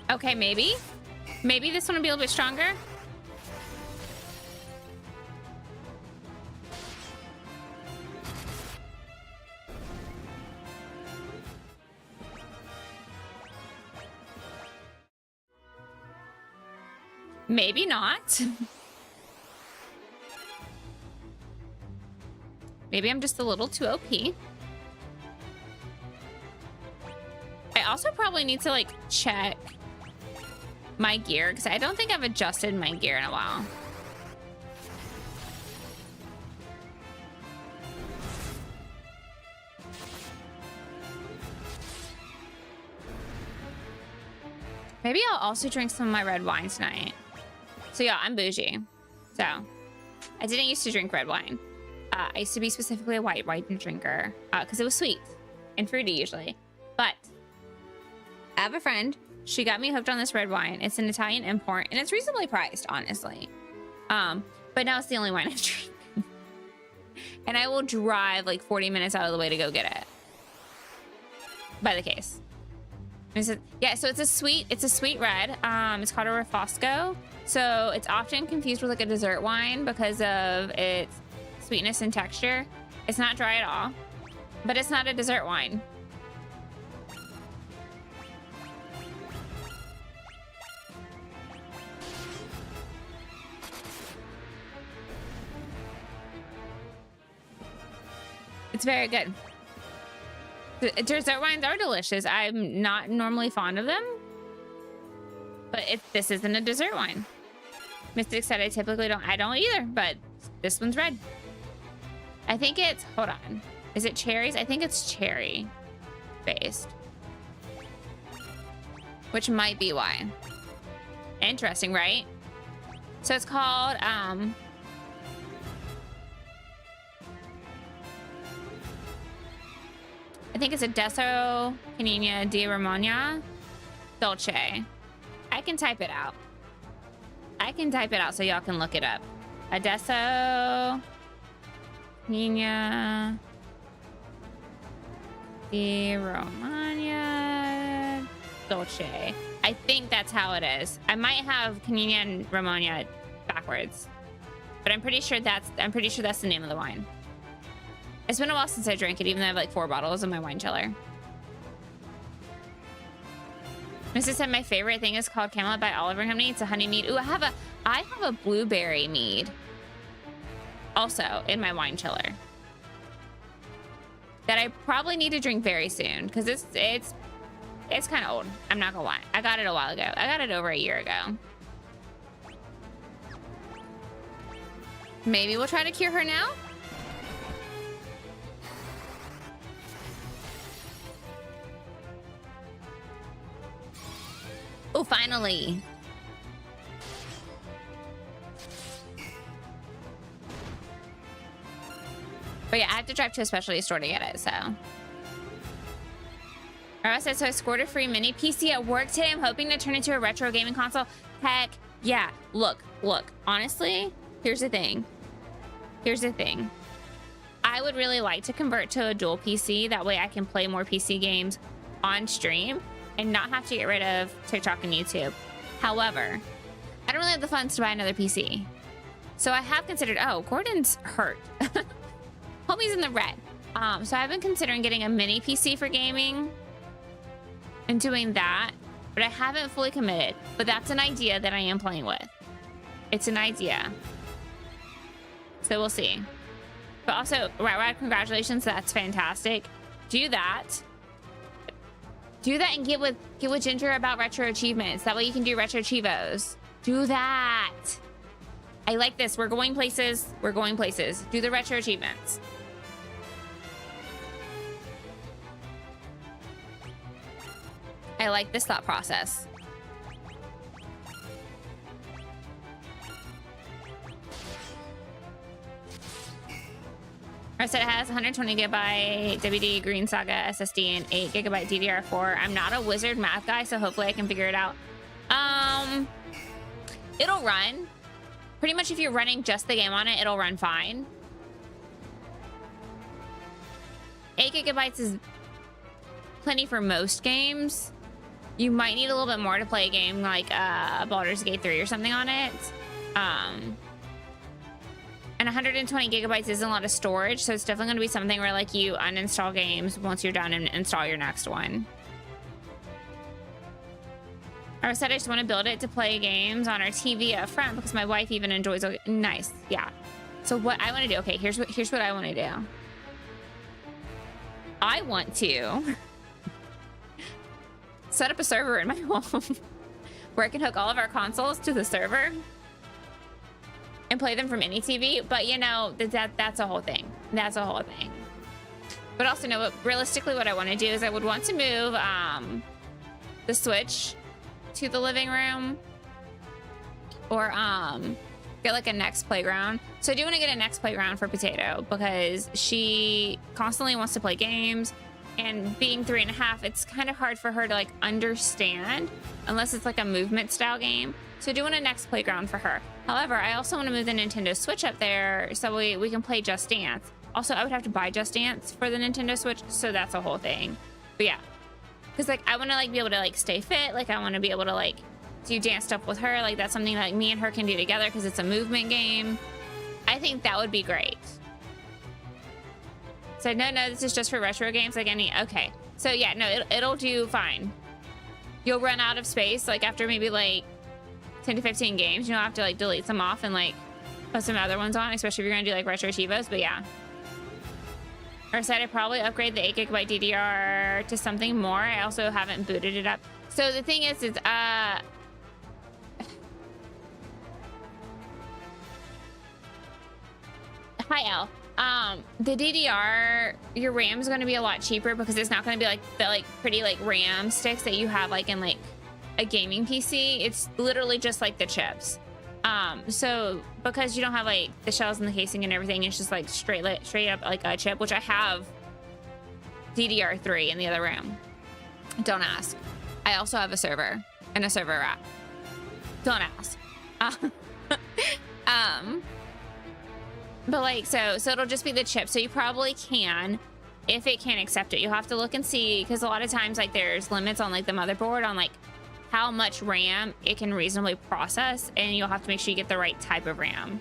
Okay, maybe. Maybe this one will be a little bit stronger. Maybe not. Maybe I'm just a little too OP. I also probably need to like check my gear because I don't think I've adjusted my gear in a while. Maybe I'll also drink some of my red wine tonight. So yeah, I'm bougie. So I didn't used to drink red wine. I used to be specifically a white wine drinker because it was sweet and fruity usually. But I have a friend. She got me hooked on this red wine. It's an Italian import and it's reasonably priced, honestly. But now it's the only wine I drink. And I will drive like 40 minutes out of the way to go get it. By the case. Yeah, so it's a sweet red. It's called a Refosco. So it's often confused with like a dessert wine because of its sweetness and texture. It's not dry at all, but it's not a dessert wine. It's very good. The dessert wines are delicious. I'm not normally fond of them, but this isn't a dessert wine. Mystic said I typically don't. I don't either, but this one's red. I think it's, hold on. Is it cherries? I think it's cherry based, which might be why. Interesting, right? So it's called, I think it's a Adesso Canina di Romagna Dolce. I can type it out. I can type it out so y'all can look it up. Adesso Canina di Romagna Dolce. I think that's how it is. I might have Canina and Romagna backwards, but I'm pretty sure that's the name of the wine. It's been a while since I drank it, even though I have like 4 bottles in my wine chiller. Mrs. said my favorite thing is called Camelot by Oliver Company. It's a honey mead. Ooh, I have a blueberry mead also in my wine chiller that I probably need to drink very soon because it's kind of old. I'm not gonna lie. I got it a while ago. I got it over a year ago. Maybe we'll try to cure her now. Oh, finally. But yeah, I have to drive to a specialty store to get it, so. Ara said, so I scored a free mini PC at work today. I'm hoping to turn it into a retro gaming console. Heck yeah. Look. Honestly, here's the thing. here's the thing. I would really like to convert to a dual PC. That way I can play more PC games on stream and not have to get rid of TikTok and YouTube. However, I don't really have the funds to buy another PC. So I have considered, oh, Gordon's hurt. Homie's in the red. So I've been considering getting a mini PC for gaming and doing that, but I haven't fully committed. But that's an idea that I am playing with. It's an idea. So we'll see. But also, Rad, congratulations. That's fantastic. Do that. Do that and get with Ginger about retro achievements. That way you can do retro chivos. Do that. I like this. We're going places. We're going places. Do the retro achievements. I like this thought process. I said it has 120 gigabyte WD Green Saga SSD and 8 gigabyte DDR4. I'm not a wizard math guy, so hopefully I can figure it out. It'll run. Pretty much if you're running just the game on it, it'll run fine. 8 gigabytes is plenty for most games. You might need a little bit more to play a game like Baldur's Gate 3 or something on it. And 120 gigabytes isn't a lot of storage, so it's definitely going to be something where like you uninstall games once you're done and install your next one. I said I just want to build it to play games on our TV up front because my wife even enjoys it. Nice, yeah. So what I want to do, okay, here's what I want to do. I want to set up a server in my home where I can hook all of our consoles to the server and play them from any TV, but you know, that's a whole thing. That's a whole thing. But also, no, realistically, what I want to do is I would want to move the Switch to the living room, or get like a Next Playground. So I do want to get a Next Playground for Potato because she constantly wants to play games, and being 3.5, it's kind of hard for her to like understand unless it's like a movement style game. So doing a Next Playground for her. However, I also want to move the Nintendo Switch up there so we can play Just Dance. Also, I would have to buy Just Dance for the Nintendo Switch, so that's a whole thing. But yeah, because like I want to like be able to like stay fit. Like I want to be able to like do dance stuff with her. Like that's something like me and her can do together because it's a movement game. I think that would be great. So no, this is just for retro games. Like any, okay. So yeah, no, it'll do fine. You'll run out of space like after maybe like 10 to 15 games. You'll have to like delete some off and like put some other ones on, especially if you're gonna do like retro chivos. But yeah. Or said I'd probably upgrade the 8 gigabyte DDR to something more. I also haven't booted it up. So the thing is hi Al. The DDR, your RAM is going to be a lot cheaper because it's not going to be like the like pretty like RAM sticks that you have like in like a gaming PC. It's literally just like the chips. So because you don't have like the shells and the casing and everything, it's just like straight up like a chip, which I have DDR3 in the other room. Don't ask. I also have a server and a server rack. Don't ask. But like, so it'll just be the chip. So you probably can, if it can't accept it, you'll have to look and see, because a lot of times like there's limits on like the motherboard on like how much RAM it can reasonably process, and you'll have to make sure you get the right type of RAM.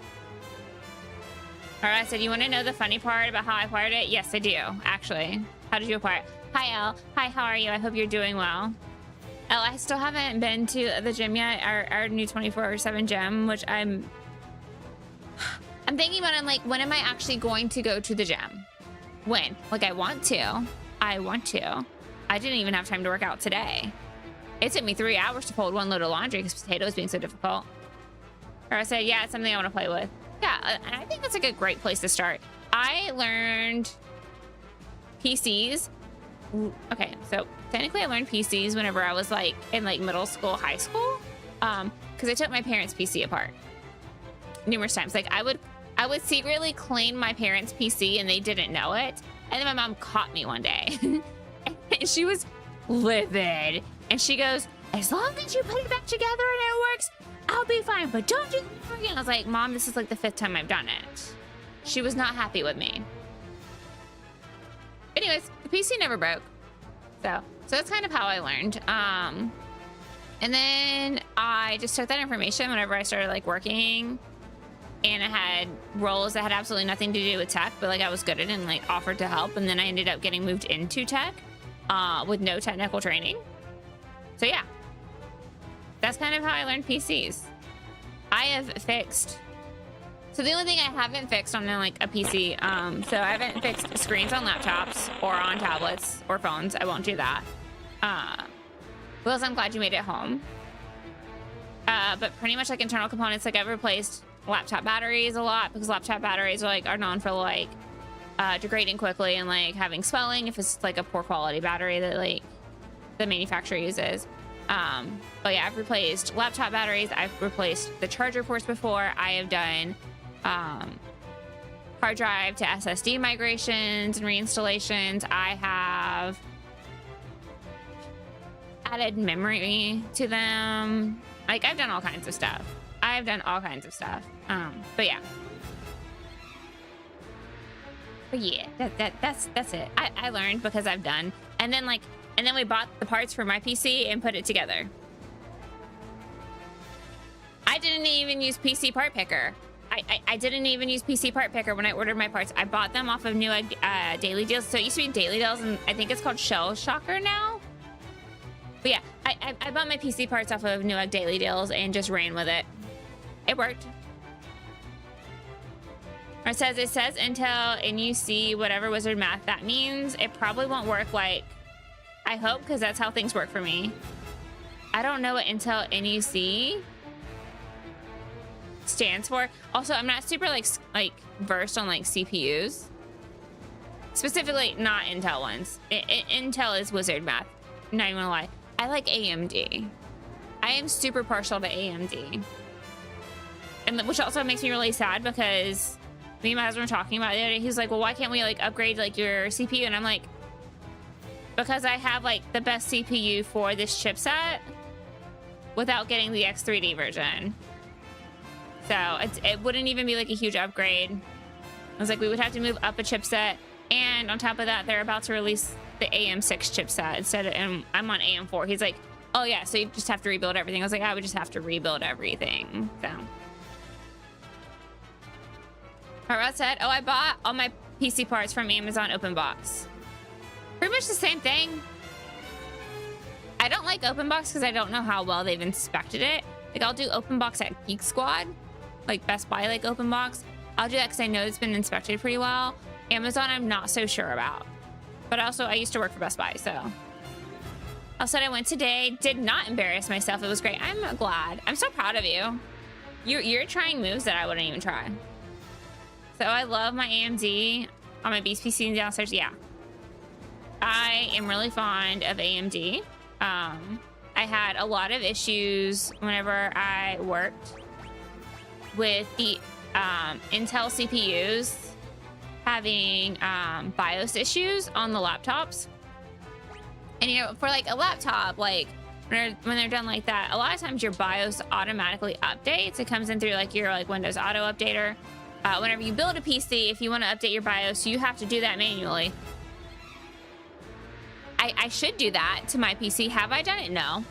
All right, I said, you want to know the funny part about how I acquired it? Yes, I do, actually. How did you acquire it? Hi, Elle. Hi, how are you? I hope you're doing well. Elle, I still haven't been to the gym yet, our new 24/7 gym, which I'm thinking about. I'm like, when am I actually going to go to the gym? When? Like, I want to. I didn't even have time to work out today. It took me 3 hours to fold one load of laundry because Potato was being so difficult. Or I said, yeah, it's something I want to play with. Yeah, and I think that's like a great place to start. I learned PCs. Okay, so technically I learned PCs whenever I was like in like middle school, high school. Because I took my parents' PC apart numerous times. Like I would secretly clean my parents' PC and they didn't know it. And then my mom caught me one day. And she was livid. And she goes, as long as you put it back together and it works, I'll be fine. But don't do that again. I was like, Mom, this is like the 5th time I've done it. she was not happy with me. Anyways, the PC never broke. So that's kind of how I learned. And then I just took that information whenever I started like working, and I had roles that had absolutely nothing to do with tech, but like I was good at it and like offered to help. And then I ended up getting moved into tech with no technical training. So yeah, that's kind of how I learned PCs. I have fixed. So the only thing I haven't fixed on like a PC, so I haven't fixed screens on laptops or on tablets or phones. I won't do that. Wills, I'm glad you made it home. But pretty much like internal components, like I've replaced laptop batteries a lot because laptop batteries are known for like degrading quickly and like having swelling if it's like a poor quality battery that like the manufacturer uses. But yeah, I've replaced laptop batteries. I've replaced the charger ports before. I have done hard drive to SSD migrations and reinstallations. I have added memory to them. Like I've done all kinds of stuff. But yeah. But yeah, that's it. I learned because I've done. And then we bought the parts for my PC and put it together. I didn't even use PC part picker. I didn't even use PC part picker when I ordered my parts. I bought them off of Newegg Daily Deals. So it used to be Daily Deals, and I think it's called Shell Shocker now. But yeah, I bought my PC parts off of Newegg Daily Deals and just ran with it. It worked. Or it says Intel and you see whatever wizard math that means. It probably won't work like I hope, because that's how things work for me. I don't know what Intel NUC stands for. Also, I'm not super like versed on like CPUs. Specifically, not Intel ones. Intel is wizard math. Not even gonna lie. I like AMD. I am super partial to AMD. And which also makes me really sad because me and my husband were talking about it the other day. He's like, well, why can't we like upgrade like your CPU? And I'm like, because I have like the best CPU for this chipset without getting the X3D version. So it wouldn't even be like a huge upgrade. I was like, we would have to move up a chipset. And on top of that, they're about to release the AM6 chipset instead of, and I'm on AM4. He's like, oh yeah, so you just have to rebuild everything. I was like, I would just have to rebuild everything. So. Alright, said, oh, I bought all my PC parts from Amazon Open Box. Pretty much the same thing. I don't like Open Box because I don't know how well they've inspected it. Like I'll do Open Box at Geek Squad, like Best Buy, like Open Box. I'll do that because I know it's been inspected pretty well. Amazon, I'm not so sure about. But also, I used to work for Best Buy, so. Also, I went today. Did not embarrass myself. It was great. I'm glad. I'm so proud of you. You're trying moves that I wouldn't even try. So I love my AMD on my Beast PC and downstairs. Yeah. I am really fond of AMD. I had a lot of issues whenever I worked with the Intel CPUs having BIOS issues on the laptops. And you know, for like a laptop, like when they're done like that, a lot of times your BIOS automatically updates. It comes in through like your like Windows Auto Updater. Whenever you build a PC, if you want to update your BIOS, you have to do that manually. I should do that to my PC. Have I done it? No,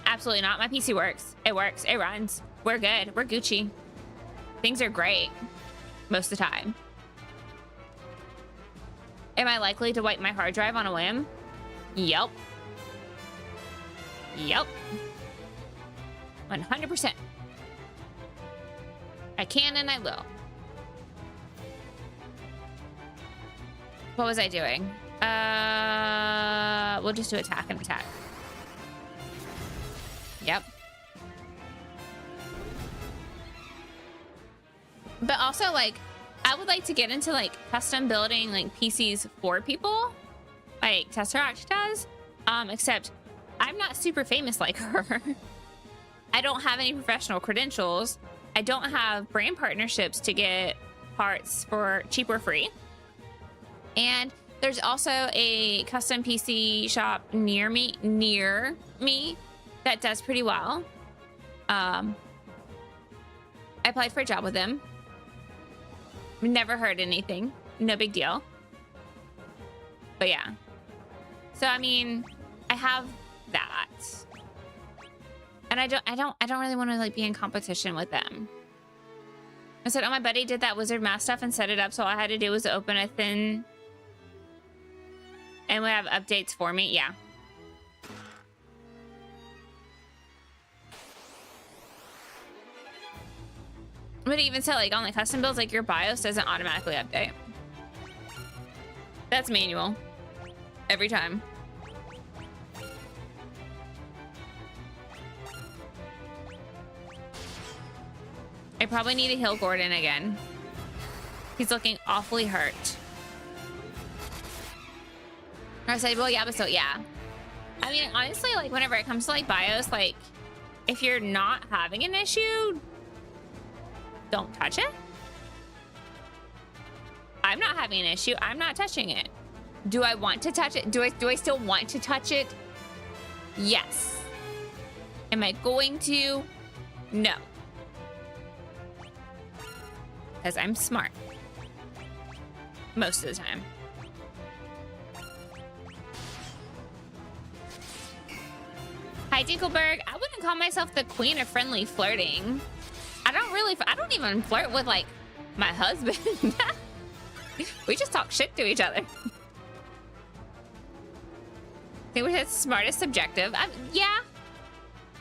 absolutely not. My PC works. It works. It runs. We're good. We're Gucci. Things are great most of the time. Am I likely to wipe my hard drive on a whim? Yep. Yep. 100%. I can and I will. What was I doing? We'll just do attack and attack. Yep. But also, like, I would like to get into, like, custom building, like, PCs for people. Like, Tesseract does. Except I'm not super famous like her. I don't have any professional credentials. I don't have brand partnerships to get parts for cheap or free. And there's also a custom PC shop near me that does pretty well. I applied for a job with them. Never heard anything. No big deal. But yeah. So I mean, I have that. And I don't really want to like be in competition with them. I said, oh, my buddy did that wizard math stuff and set it up, so all I had to do was open a thin and would have updates for me. Yeah. But even so, like on the custom builds, like your BIOS doesn't automatically update. That's manual. Every time. I probably need to heal Gordon again. He's looking awfully hurt. I said, well, yeah, but so, yeah. I mean, honestly, like, whenever it comes to, like, BIOS, like, if you're not having an issue, don't touch it. I'm not having an issue. I'm not touching it. Do I want to touch it? Do I still want to touch it? Yes. Am I going to? No. Because I'm smart. Most of the time. Hi, Dinkelberg. I wouldn't call myself the queen of friendly flirting. I don't even flirt with, like, my husband. We just talk shit to each other. I think his smartest subjective. Yeah.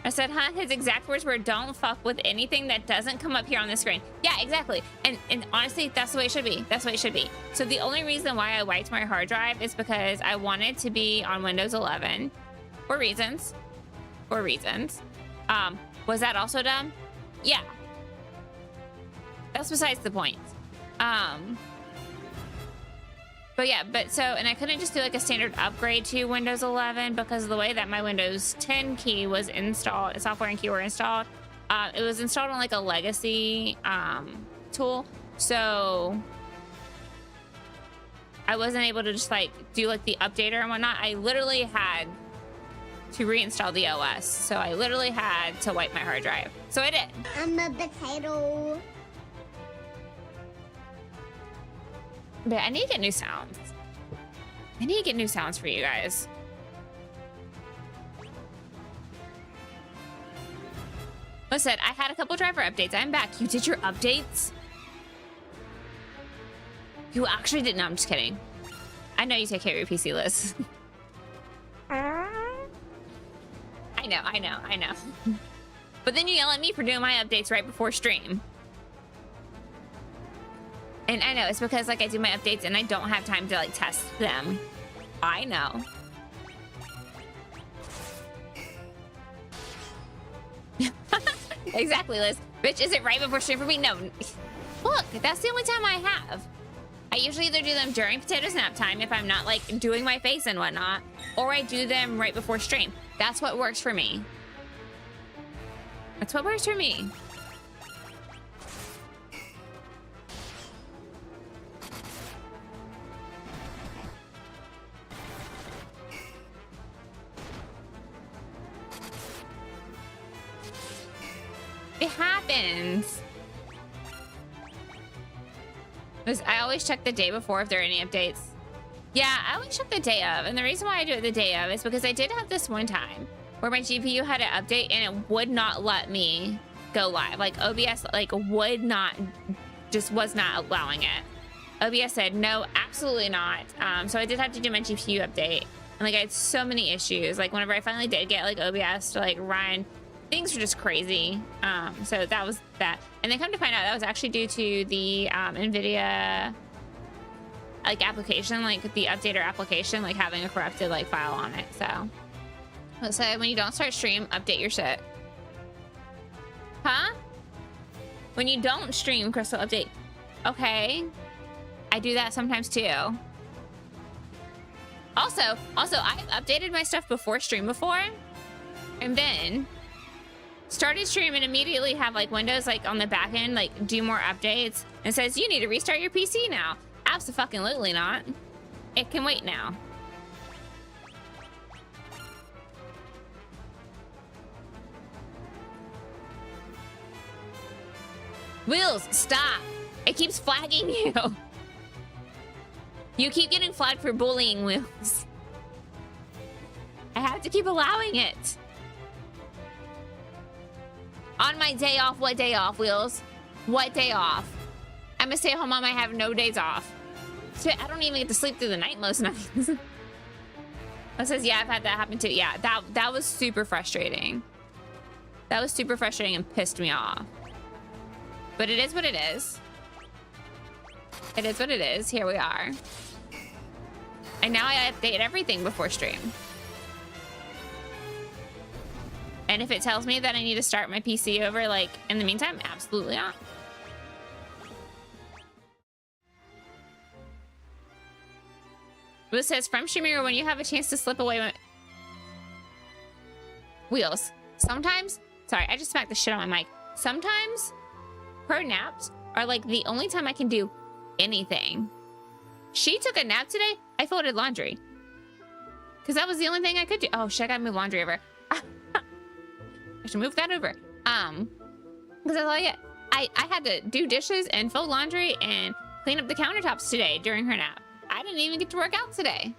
I said, huh? His exact words were, don't fuck with anything that doesn't come up here on the screen. Yeah, exactly. And honestly, that's the way it should be. That's the way it should be. So the only reason why I wiped my hard drive is because I wanted to be on Windows 11 for reasons. For reasons. Was that also dumb? Yeah. That's besides the point. But yeah, and I couldn't just do like a standard upgrade to Windows 11 because of the way that my Windows 10 key was installed, software and key were installed. It was installed on like a legacy tool. So I wasn't able to just like do like the updater and whatnot. I literally had to reinstall the OS. So I literally had to wipe my hard drive. So I did. I'm a potato. But I need to get new sounds. I need to get new sounds for you guys. Listen, I had a couple driver updates. I'm back. You did your updates? You actually did. No, I'm just kidding. I know you take care of your PC, Liz. I know. But then you yell at me for doing my updates right before stream. And I know it's because like I do my updates and I don't have time to like test them. I know. Exactly, Liz. Bitch, is it right before stream for me? No. Look, that's the only time I have. I usually either do them during potato snap time if I'm not like doing my face and whatnot, or I do them right before stream. That's what works for me. That's what works for me. It happens. I always check the day before if there are any updates. Yeah, I always check the day of. And the reason why I do it the day of is because I did have this one time where my GPU had an update and it would not let me go live. Like OBS like would not, just was not allowing it. OBS said, no, absolutely not. So I did have to do my GPU update. And like I had so many issues. Like whenever I finally did get like OBS to like run, things were just crazy. So that was that. And then come to find out that was actually due to the NVIDIA like application, like the updater application, like having a corrupted like file on it. So when you don't start stream, update your shit. Huh? When you don't stream, Crystal, update. Okay. I do that sometimes too. Also, I've updated my stuff before stream before. And then started stream and immediately have like Windows like on the back end like do more updates and says you need to restart your PC now. Abso-fucking-lutely not. It can wait now. Wheels, stop. It keeps flagging you. You keep getting flagged for bullying, Wheels. I have to keep allowing it. On my day off, what day off, Wheels? What day off? I'm a stay-at-home mom, I have no days off. So I don't even get to sleep through the night most nights. It says, yeah, I've had that happen too. Yeah, that was super frustrating. That was super frustrating and pissed me off. But it is what it is. It is what it is. Here we are. And now I update everything before stream. And if it tells me that I need to start my PC over, like, in the meantime, absolutely not. It says, from Shamira, when you have a chance to slip away... Wheels. Sometimes... Sorry, I just smacked the shit on my mic. Sometimes, her naps are, like, the only time I can do anything. She took a nap today. I folded laundry. Because that was the only thing I could do. Oh, shit, I gotta move laundry over. I should move that over. Because that's all I get. I had to do dishes and fold laundry and clean up the countertops today during her nap. I didn't even get to work out today.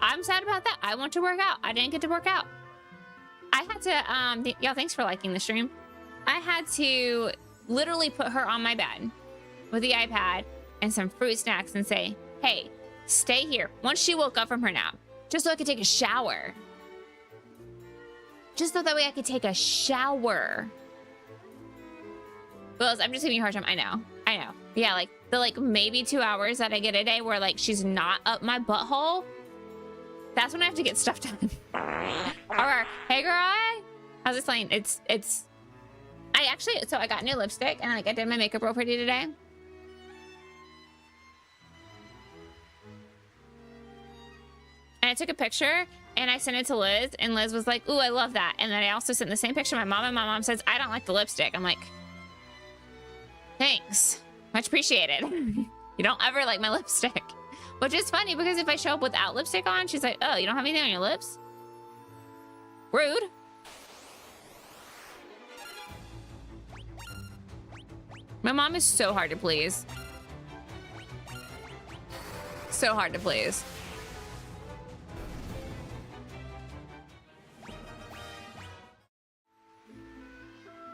I'm sad about that. I want to work out. I didn't get to work out. I had to, y'all, thanks for liking the stream. I had to literally put her on my bed with the iPad and some fruit snacks and say, hey, stay here. Once she woke up from her nap, just so I could take a shower. Just so that way I could take a shower. Well, I'm just giving you a hard time. I know. Yeah, like the maybe 2 hours that I get a day where like she's not up my butthole. That's when I have to get stuff done. Or, hey girl, how's it playing? It's. I got new lipstick and like I did my makeup real pretty today. And I took a picture and I sent it to Liz, and Liz was like, ooh, I love that. And then I also sent the same picture to my mom, and my mom says, I don't like the lipstick. I'm like, thanks. Much appreciated. You don't ever like my lipstick. Which is funny because if I show up without lipstick on, she's like, oh, you don't have anything on your lips? Rude. My mom is so hard to please. So hard to please.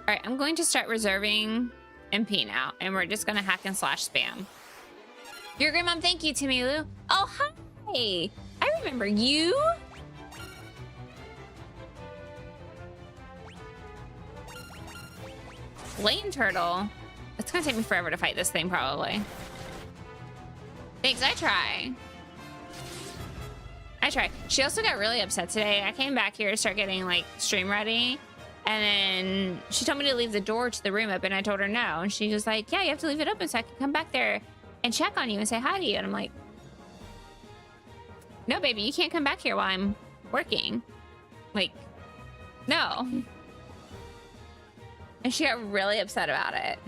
All right, I'm going to start reserving MP now, and we're just gonna hack and slash spam. Your great mom, thank you, Timilu. Oh, hi. I remember you. Lane turtle. It's gonna take me forever to fight this thing, probably. Thanks, I try. She also got really upset today. I came back here to start getting like stream ready. And then she told me to leave the door to the room open. I told her no. And she was like, yeah, you have to leave it open so I can come back there and check on you and say hi to you. And I'm like, no, baby, you can't come back here while I'm working. Like, no. And she got really upset about it.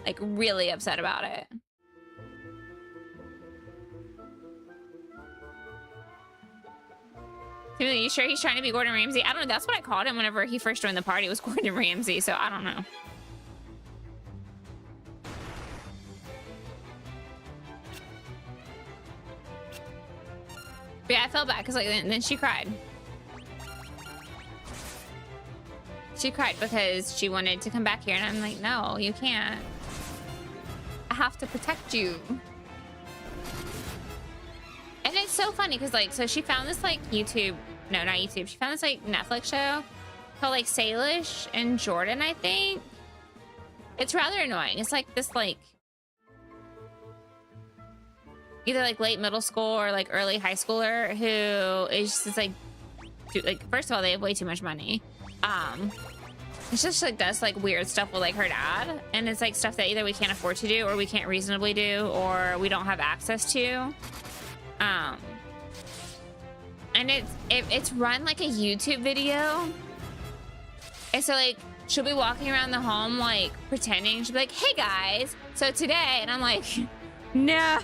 Like, really upset about it. Are you sure he's trying to be Gordon Ramsay? I don't know. That's what I called him whenever he first joined the party, was Gordon Ramsay. So I don't know. But yeah, I felt bad because like then she cried. She cried because she wanted to come back here, and I'm like, no, you can't. I have to protect you. And it's so funny because like, so she found this like YouTube, no, not YouTube. She found this like Netflix show called like Salish and Jordan, I think. It's rather annoying. It's like this like either like late middle school or like early high schooler who is just like, first of all, they have way too much money. It's just like does like weird stuff with like her dad, and it's like stuff that either we can't afford to do or we can't reasonably do or we don't have access to. And it's run like a YouTube video. And so like she'll be walking around the home like pretending. She'll be like, hey guys, so today, and I'm like, no.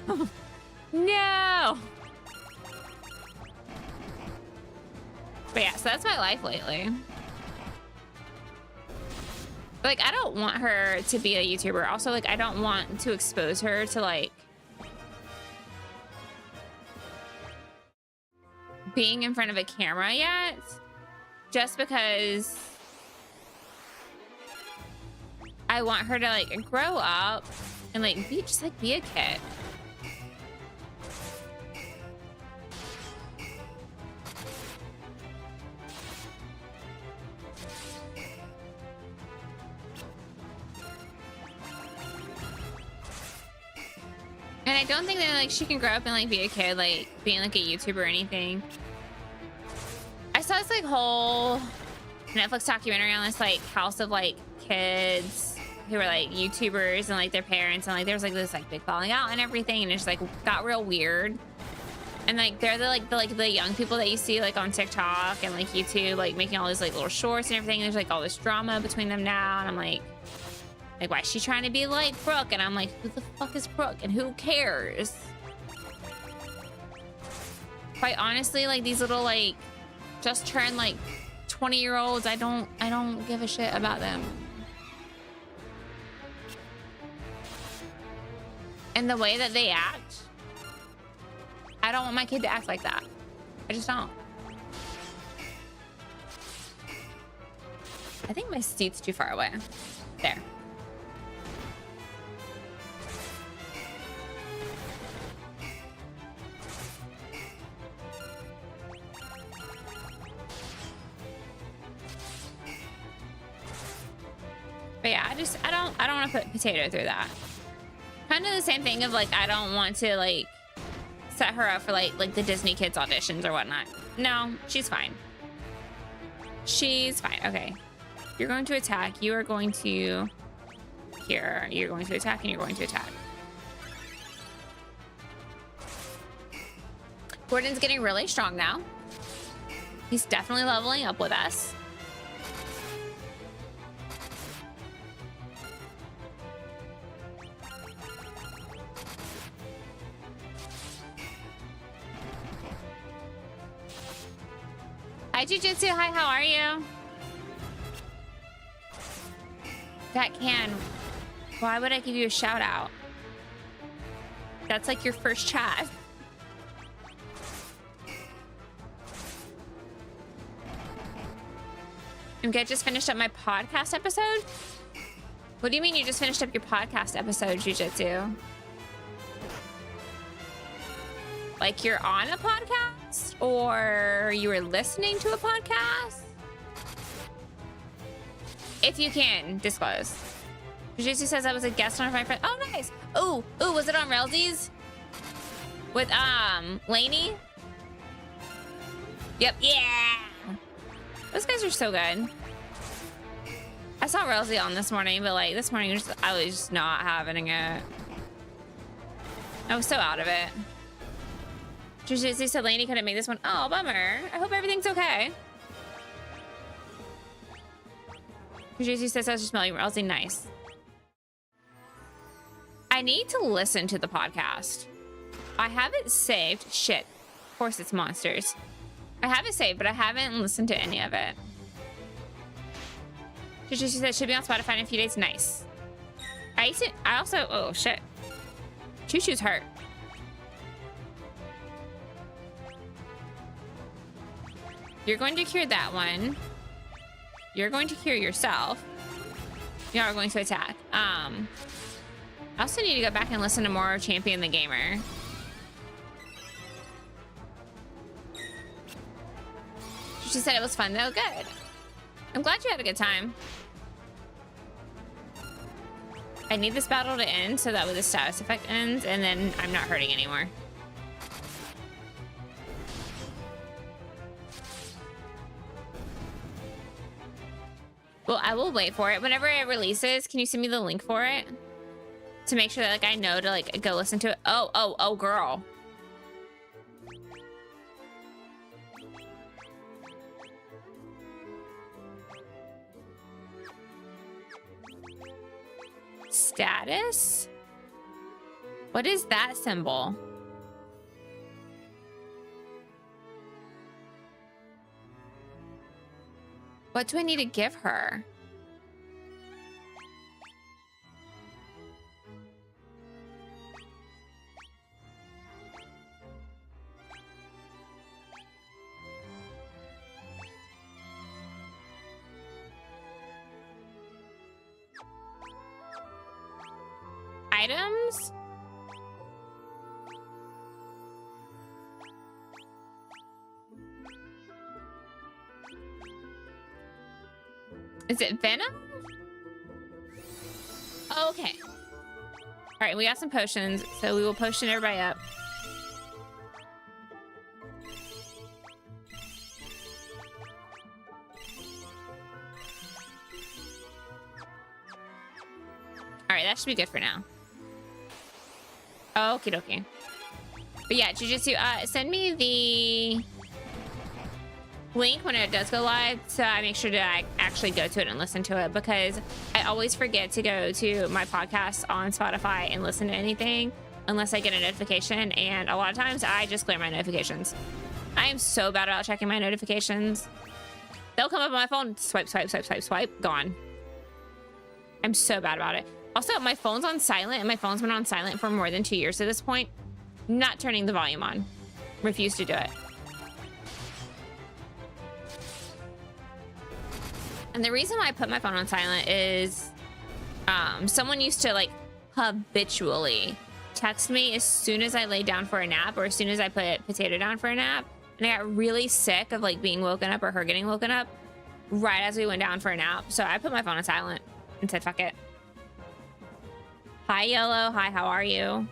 But yeah, so that's my life lately. Like, I don't want her to be a YouTuber. Also, like, I don't want to expose her to, like, being in front of a camera yet. Just because I want her to, like, grow up and, like, be a kid. And I don't think that, like, she can grow up and, like, be a kid, like, being, like, a YouTuber or anything. I saw this, like, whole Netflix documentary on this, like, house of, like, kids who were, like, YouTubers and, like, their parents. And, like, there was, like, this, like, big falling out and everything. And it just, like, got real weird. And, like, they're the young people that you see, like, on TikTok and, like, YouTube, like, making all these, like, little shorts and everything. And there's, like, all this drama between them now. And I'm like, why is she trying to be like Brooke? And I'm like, who the fuck is Brooke? And who cares? Quite honestly, like, these little, like, just turned, like, 20-year-olds, I don't give a shit about them. And the way that they act, I don't want my kid to act like that. I just don't. I think my seat's too far away. There. But yeah, I don't want to put Potato through that. Kind of the same thing of, like, I don't want to, like, set her up for, like the Disney Kids auditions or whatnot. No, she's fine. She's fine. Okay. You're going to attack. You are going to... Here. You're going to attack and you're going to attack. Gordon's getting really strong now. He's definitely leveling up with us. Hi, Jujitsu. Hi, how are you? That can. Why would I give you a shout out? That's like your first chat. Okay, just finished up my podcast episode? What do you mean you just finished up your podcast episode, Jujitsu? Like you're on a podcast? Or you were listening to a podcast? If you can, disclose. Jujitsu says I was a guest on one of my friends. Oh, nice. Ooh, was it on Railsies? With, Lainey? Yep, yeah. Those guys are so good. I saw Railsy on this morning, but, like, this morning I was just not having it. I was so out of it. Jujitsu said Lainey couldn't make this one. Oh, bummer. I hope everything's okay. Jujitsu says I was just smelling Railsy. Nice. I need to listen to the podcast. I have it saved. Shit. Of course it's monsters. I have it saved, but I haven't listened to any of it. Jujitsu said it should be on Spotify in a few days. Nice. I also... Oh, shit. Choo Choo's hurt. You're going to cure that one. You're going to cure yourself. You are going to attack. I also need to go back and listen to more Champion the Gamer. She said it was fun though. Good. I'm glad you had a good time. I need this battle to end so that way the status effect ends and then I'm not hurting anymore. Well, I will wait for it. Whenever it releases, can you send me the link for it? To make sure that, like, I know to, like, go listen to it. Oh, girl. Status? What is that symbol? What do I need to give her? items. Is it Venom? Okay. All right, we got some potions, so we will potion everybody up. All right, that should be good for now. Okie dokie. But yeah, Jujutsu, send me the link when it does go live, so I make sure to actually go to it and listen to it, because I always forget to go to my podcast on Spotify and listen to anything unless I get a notification, and a lot of times I just clear my notifications. I am so bad about checking my notifications. They'll come up on my phone, swipe, swipe, swipe, swipe, swipe, gone. I'm so bad about it. Also, my phone's on silent, and my phone's been on silent for more than 2 years at this point. Not turning the volume on. Refuse to do it. And the reason why I put my phone on silent is someone used to like habitually text me as soon as I lay down for a nap, or as soon as I put Potato down for a nap. And I got really sick of like being woken up or her getting woken up right as we went down for a nap. So I put my phone on silent and said, fuck it. Hi, Yellow. Hi, how are you?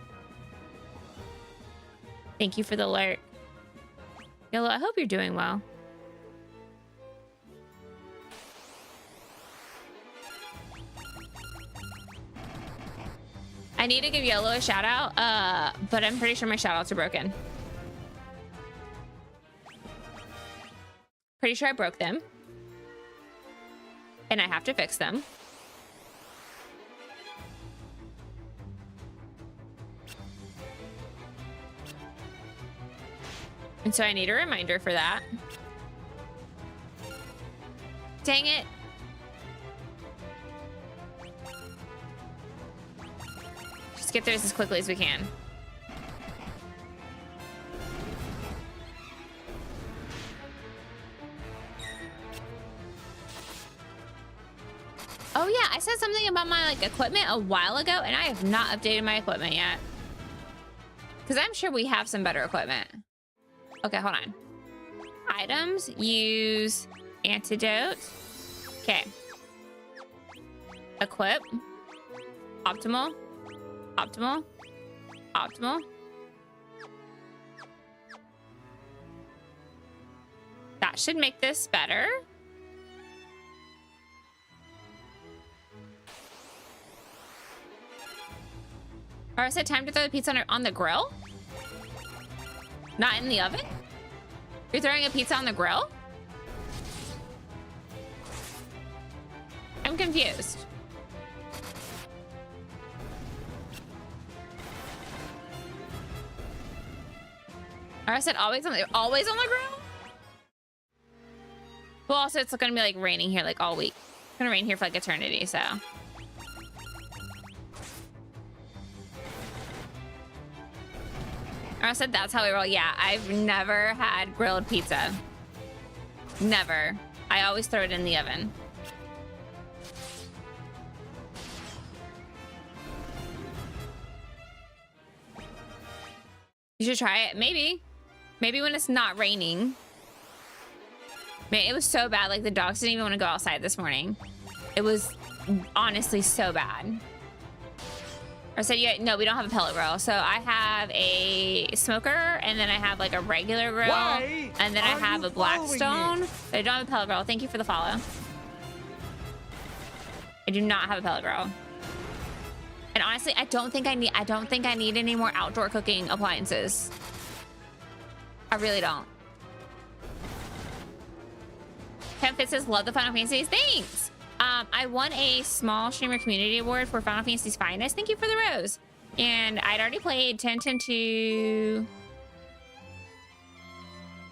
Thank you for the alert. Yellow, I hope you're doing well. I need to give Yellow a shout out, but I'm pretty sure my shout outs are broken. Pretty sure I broke them. And I have to fix them. And so I need a reminder for that. Dang it. Just get through this as quickly as we can. Oh yeah, I said something about my like equipment a while ago, and I have not updated my equipment yet. Because I'm sure we have some better equipment. Okay, hold on. Items, use antidote. Okay. Equip. Optimal. Optimal. Optimal. That should make this better. Or I said time to throw the pizza on the grill? Not in the oven? You're throwing a pizza on the grill? I'm confused. Or I said always on the grill? Well, also it's gonna be like raining here like all week. It's gonna rain here for like eternity, so. I said that's how we roll. Yeah, I've never had grilled pizza. Never. I always throw it in the oven. You should try it. Maybe. Maybe when it's not raining. Man, it was so bad. Like the dogs didn't even want to go outside this morning. It was honestly so bad. I said, yeah, no, we don't have a pellet grill. So I have a smoker, and then I have like a regular grill. Why and then I are have you a Blackstone. following me? But I don't have a pellet grill. Thank you for the follow. I do not have a pellet grill. And honestly, I don't think I need any more outdoor cooking appliances. I really don't. Ken Fitz says, love the Final Fantasies. Thanks. I won a small streamer community award for Final Fantasy's Finest. Thank you for the rose. And I'd already played 10, 10 to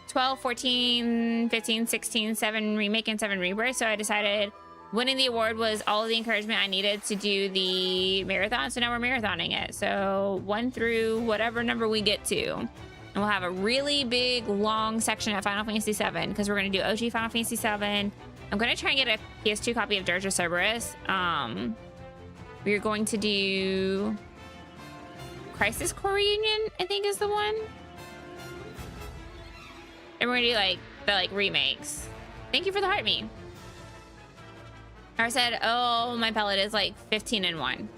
12, 14, 15, 16, 7 remake and 7 rebirth. So I decided winning the award was all of the encouragement I needed to do the marathon. So now we're marathoning it. So 1 through whatever number we get to. And we'll have a really big, long section at Final Fantasy 7 because we're going to do OG Final Fantasy 7. I'm going to try and get a PS2 copy of Dirge of Cerberus. We're going to do Crisis Core Reunion, I think is the one. And we're gonna do like the like remakes. Thank you for the heart me. I said, oh, my pellet is like 15 in 1.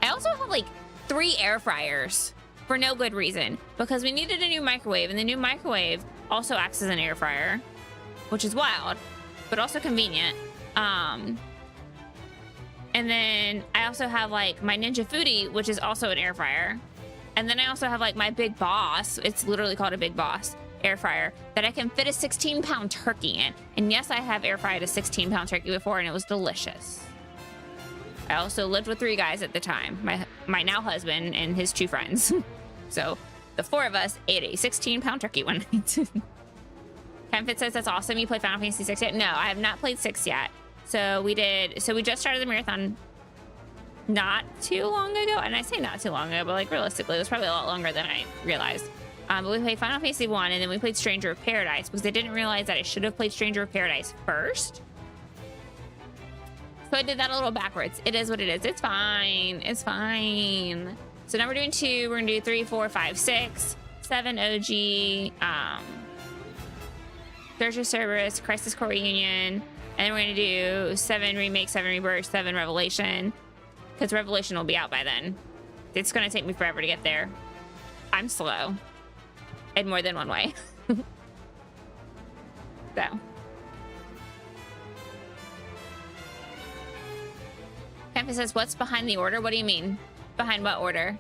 I also have like 3 air fryers for no good reason because we needed a new microwave, and the new microwave also acts as an air fryer, which is wild, but also convenient. And then I also have like my Ninja Foodie, which is also an air fryer. And then I also have like my Big Boss. It's literally called a Big Boss air fryer that I can fit a 16-pound turkey in. And yes, I have air fried a 16-pound turkey before, and it was delicious. I also lived with 3 guys at the time, my now husband and his 2 friends. So the 4 of us ate a 16-pound turkey one night. Kenfit says that's awesome. You played Final Fantasy 6 yet? No, I have not played 6 yet. So we just started the marathon not too long ago. And I say not too long ago, but like realistically, it was probably a lot longer than I realized. But we played Final Fantasy 1, and then we played Stranger of Paradise because I didn't realize that I should have played Stranger of Paradise first. So I did that a little backwards. It is what it is. It's fine. It's fine. So now we're doing 2. We're gonna do 3, 4, 5, 6, 7 OG, Treasure Cerberus, Crisis Core Reunion, and we're gonna do 7 Remake, 7 Rebirth, 7 Revelation, because Revelation will be out by then. It's gonna take me forever to get there. I'm slow in more than one way. So. Campy says, what's behind the order? What do you mean? Behind what order?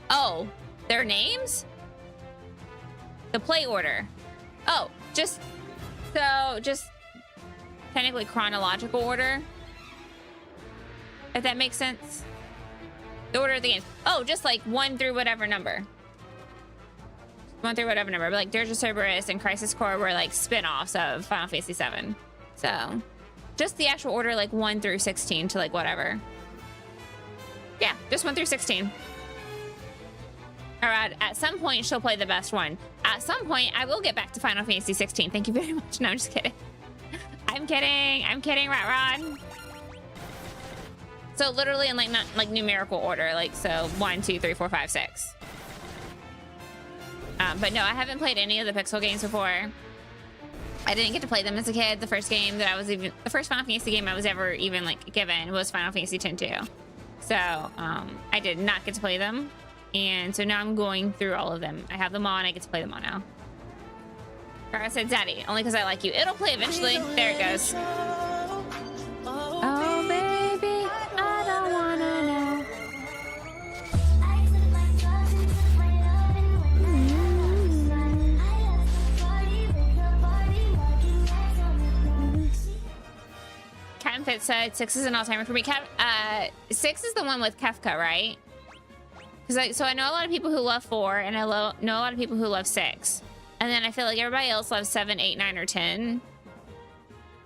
Oh, their names? The play order. Oh, just technically chronological order. If that makes sense. The order of the games. Oh, just like 1 through whatever number. 1 through whatever number. But like Dirge of Cerberus and Crisis Core were like spin-offs of Final Fantasy 7. So just the actual order, like 1 through 16 to like whatever. Yeah, just 1 through 16. All right, at some point she'll play the best one. At some point I will get back to Final Fantasy 16. Thank you very much. No, I'm just kidding. I'm kidding, Rat Rod. So literally in like not like numerical order, like so 1, 2, 3, 4, 5, 6. But no, I haven't played any of the Pixel games before. I didn't get to play them as a kid. The first Final Fantasy game I was ever even like given was Final Fantasy X-2. So I did not get to play them, and so now I'm going through all of them. I have them all, and I get to play them all now. I said Zaddy, only because I like you. It'll play eventually. There it goes. Oh baby, I don't wanna know. I took my drugs and took my love, and when I left the party with the party marking X on the floor. Captain Fit said 6 is an all-timer for me. 6 is the one with Kefka, right? Because so I know a lot of people who love 4, and I know a lot of people who love 6. And then I feel like everybody else loves 7, 8, 9, or 10.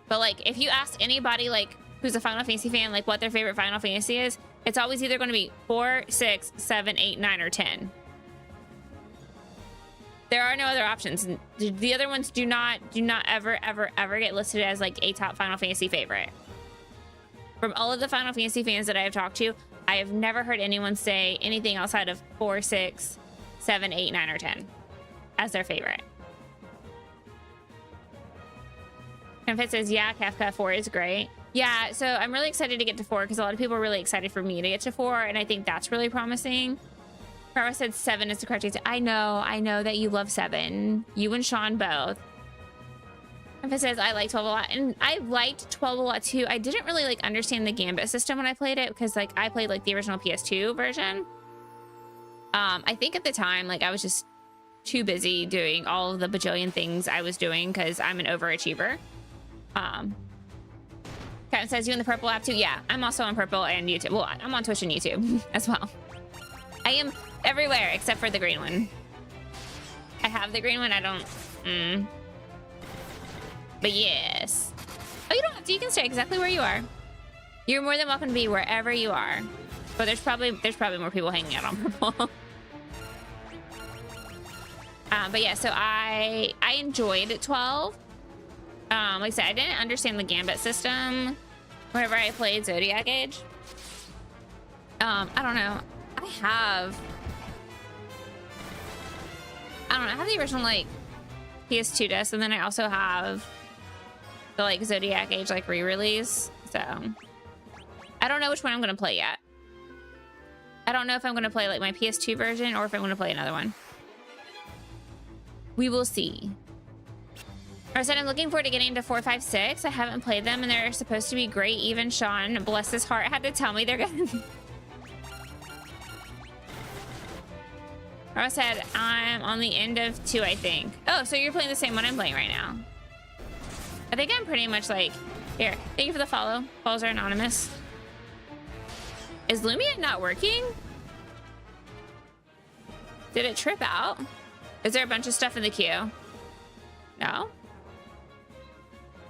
But like, if you ask anybody like who's a Final Fantasy fan, like what their favorite Final Fantasy is, it's always either going to be 4, 6, 7, 8, 9, or 10. There are no other options. The other ones do not ever get listed as like a top Final Fantasy favorite. From all of the Final Fantasy fans that I have talked to, I have never heard anyone say anything outside of 4, 6, 7, 8, 9, or 10 as their favorite. And if it says, yeah, Kefka 4 is great. Yeah, so I'm really excited to get to 4 because a lot of people are really excited for me to get to 4, and I think that's really promising. Karma said 7 is the correct answer. I know that you love 7. You and Sean both. And if it says, I like 12 a lot, and I liked 12 a lot too. I didn't really like understand the Gambit system when I played it because like I played like the original PS2 version. I think at the time, like I was just too busy doing all of the bajillion things I was doing because I'm an overachiever. Captain says, you in the Purple app too? Yeah, I'm also on Purple and YouTube. Well, I'm on Twitch and YouTube as well. I am everywhere except for the green one. I have the green one, I don't... But yes. Oh, you don't have to, you can stay exactly where you are. You're more than welcome to be wherever you are. But there's probably more people hanging out on Purple. But yeah, so I enjoyed 12. Like I said, I didn't understand the Gambit system. whenever I played Zodiac Age. I don't know. I have the original like PS2 disc, and then I also have the like Zodiac Age like re-release. So I don't know which one I'm gonna play yet. I don't know if I'm gonna play like my PS2 version or if I'm gonna play another one. We will see. I said I'm looking forward to getting into 4, 5, 6. I haven't played them and they're supposed to be great. Even Sean, bless his heart, had to tell me they're gonna be. I said I'm on the end of 2, I think. Oh, so you're playing the same one I'm playing right now. I think I'm pretty much like, here, thank you for the follow. Follows are anonymous. Is Lumia not working? Did it trip out? Is there a bunch of stuff in the queue? No?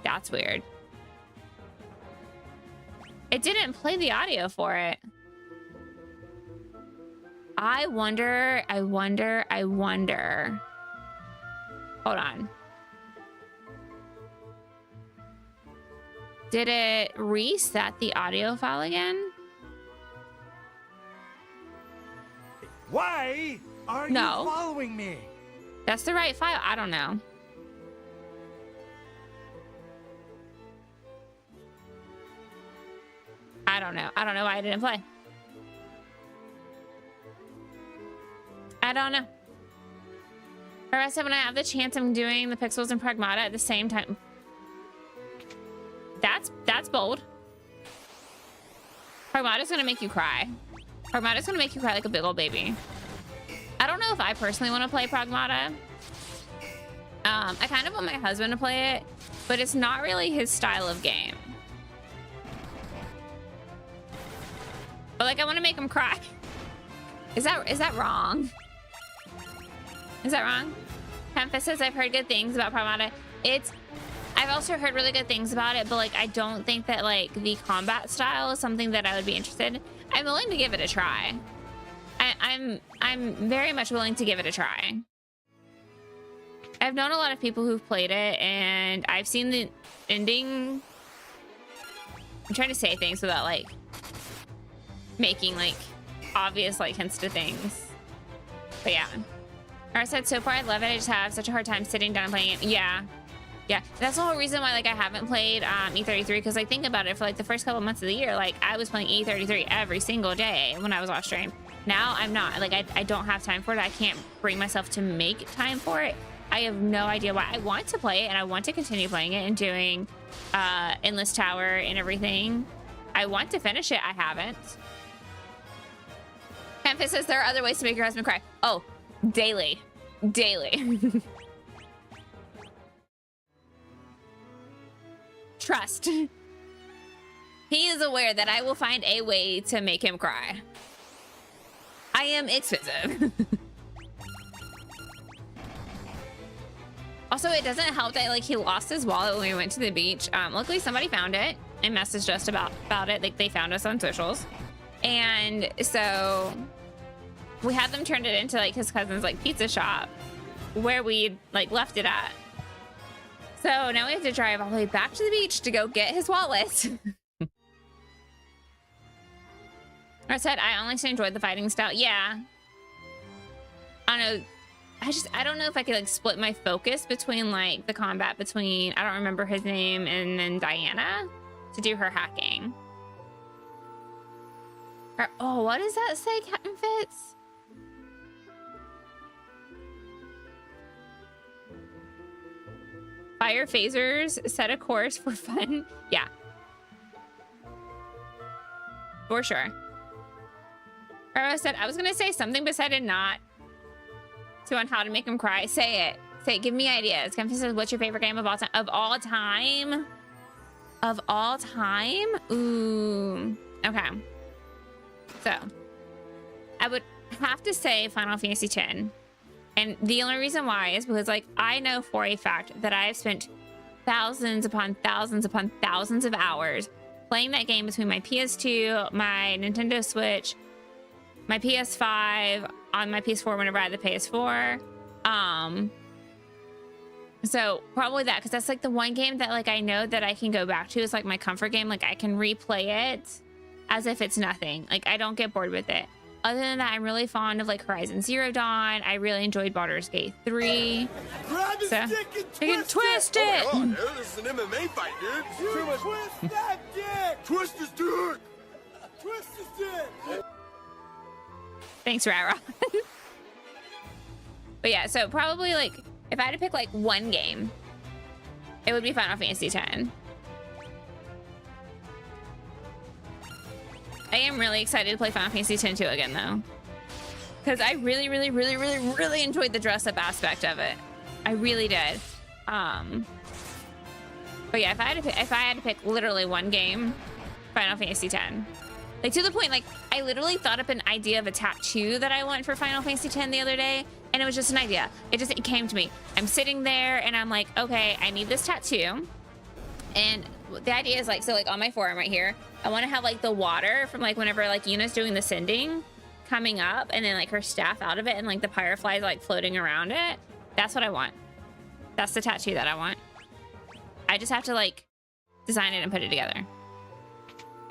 That's weird. It didn't play the audio for it. I wonder. Hold on. Did it reset the audio file again? Why are you No. following me? That's the right file. I don't know. I don't know. I don't know why I didn't play. I don't know. The rest of when I have the chance, I'm doing the Pixels and Pragmata at the same time. That's bold. Pragmata's gonna make you cry. Pragmata's gonna make you cry like a big old baby. I don't know if I personally want to play Pragmata. I kind of want my husband to play it, but it's not really his style of game. But like, I want to make him cry. Is that wrong? Is that wrong? Memphis says I've heard good things about Pragmata. I've also heard really good things about it, but like, I don't think that like the combat style is something that I would be interested in. I'm willing to give it a try. I'm very much willing to give it a try. I've known a lot of people who've played it, and I've seen the ending. I'm trying to say things without like making like obvious like hints to things. But yeah. I said so far I love it. I just have such a hard time sitting down and playing it. Yeah. Yeah. That's the whole reason why like I haven't played E33, because like think about it, for like the first couple months of the year, like I was playing E33 every single day when I was off stream. Now I'm not. Like I don't have time for it. I can't bring myself to make time for it. I have no idea why. I want to play it and I want to continue playing it and doing Endless Tower and everything. I want to finish it. I haven't. Memphis says there are other ways to make your husband cry. Oh, daily. Trust. He is aware that I will find a way to make him cry. I am expensive. Also, it doesn't help that like he lost his wallet when we went to the beach. Luckily somebody found it and messaged us about it. Like they found us on socials. And so we had them turn it into like his cousin's like pizza shop where we like left it at. So now we have to drive all the way back to the beach to go get his wallet. I said I honestly enjoyed the fighting style. Yeah. I don't know. I don't know if I could like split my focus between like the combat between, I don't remember his name, and then Diana to do her hacking. Oh, what does that say, Captain Fitz? Fire phasers, set a course for fun. Yeah. For sure. I said I was gonna say something, but decided not to on how to make him cry. Say it. Say it. Give me ideas. Captain says, what's your favorite game of all time? Of all time? Of all time? Ooh. Okay. So, I would have to say Final Fantasy X. And the only reason why is because, like, I know for a fact that I have spent thousands upon thousands upon thousands of hours playing that game between my PS2, my Nintendo Switch, my PS5, on my PS4 whenever I had the PS4. So probably that, because that's like the one game that like I know that I can go back to. It's like my comfort game. Like I can replay it as if it's nothing. Like I don't get bored with it. Other than that, I'm really fond of like Horizon Zero Dawn. I really enjoyed Baldur's Gate 3. Grab his So dick you can and twist it. it. Oh, dude, this is an MMA fight, dude. You twist that dick. Twist his dick. Twist his dick. Thanks, Rat Rod. But yeah, so probably like if I had to pick like one game, it would be Final Fantasy X. I am really excited to play Final Fantasy X 2 again though, because I really enjoyed the dress-up aspect of it. I really did. But yeah, if I had to pick literally one game, Final Fantasy X. Like to the point, like I literally thought up an idea of a tattoo that I want for Final Fantasy X the other day, and it was just an idea. It came to me. I'm sitting there and I'm like, okay, I need this tattoo. And the idea is like, so like on my forearm right here, I want to have like the water from like whenever like Yuna's doing the sending coming up, and then like her staff out of it, and like the fireflies like floating around it. That's what I want. That's the tattoo that I want. I just have to like design it and put it together.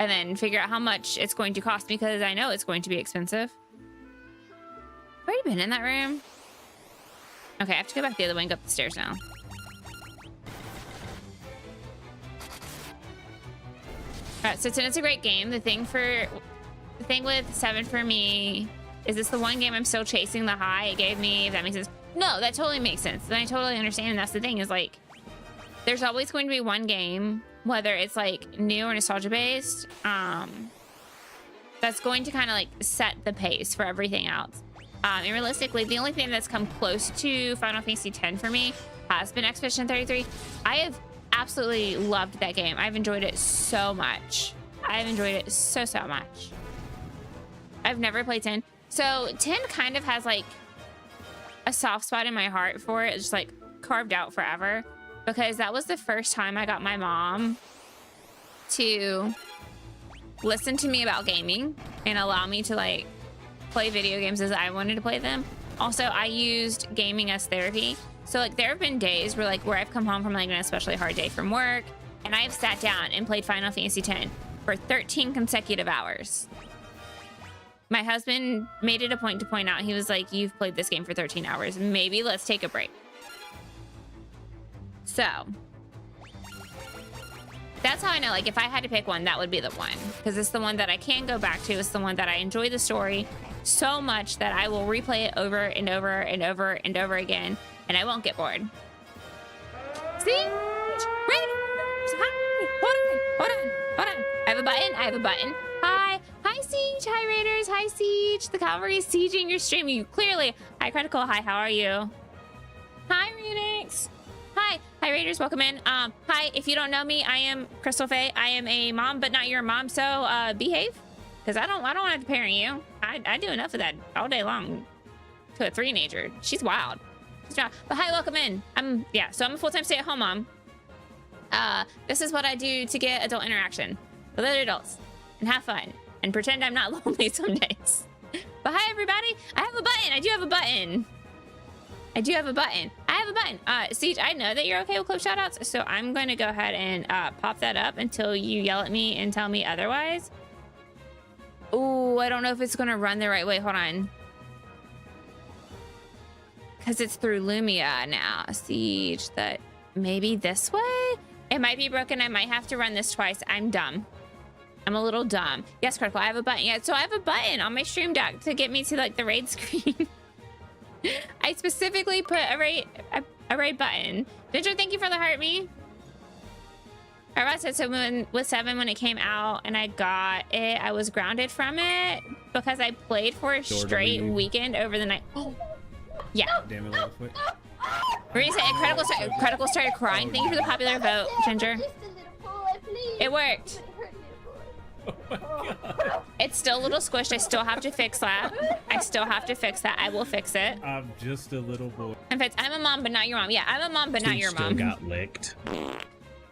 And then figure out how much it's going to cost, because I know it's going to be expensive. I've already been in that room. Okay, I have to go back the other way and go up the stairs now. Alright, so tonight's a great game. The thing with 7 for me is it's the one game I'm still chasing the high it gave me, if that makes sense. No, that totally makes sense. And I totally understand, and that's the thing, is like there's always going to be one game, whether it's like new or nostalgia based, that's going to kind of like set the pace for everything else. And realistically, the only thing that's come close to Final Fantasy X for me has been Expedition 33. I have absolutely loved that game. I've enjoyed it so much. I've enjoyed it so much. I've never played 10. So 10 kind of has like a soft spot in my heart for it. It's just like carved out forever, because that was the first time I got my mom to listen to me about gaming and allow me to like play video games as I wanted to play them. Also, I used gaming as therapy. So like there have been days where I've come home from like an especially hard day from work, and I've sat down and played Final Fantasy X for 13 consecutive hours. My husband made it a point to point out, he was like, you've played this game for 13 hours. Maybe let's take a break. So that's how I know, like if I had to pick one, that would be the one, because it's the one that I can go back to. It's the one that I enjoy the story so much that I will replay it over and over and over and over again, and I won't get bored. See? Hold on. I have a button. Hi Siege. Hi Raiders. Hi Siege. The cavalry is sieging your stream. You clearly. Hi Critical. Hi, how are you? Hi Remix. Hi Raiders, welcome in. Hi, if you don't know me, I am crystalfey. I am a mom, but not your mom, so behave, because I don't want to parent you. I do enough of that all day long to a 3-nager. She's wild. But hi, welcome in. So I'm a full-time stay-at-home mom. This is what I do to get adult interaction with other adults and have fun and pretend I'm not lonely some days. But hi everybody, I have a button. I do have a button. Siege, I know that you're okay with close shoutouts, so I'm going to go ahead and pop that up until you yell at me and tell me otherwise. Oh, I don't know if it's going to run the right way. Hold on. Because it's through Lumia now. Siege, that maybe this way? It might be broken. I might have to run this twice. I'm dumb. I'm a little dumb. Yes, Critical, I have a button. Yeah, so I have a button on my stream deck to get me to like the raid screen. I specifically put a raid button. Ginger, thank you for the heart me. I said so with 7 when it came out and I got it, I was grounded from it because I played for a straight weekend over the night. Oh, yeah. Damn it, quick. Reason Critical started crying. Thank you for the popular vote, Ginger. It worked. Oh my god. It's still a little squished. I still have to fix that. I will fix it. I'm just a little boy. In fact, I'm a mom, but not your mom. Yeah, I'm a mom, but not your mom. Still got licked.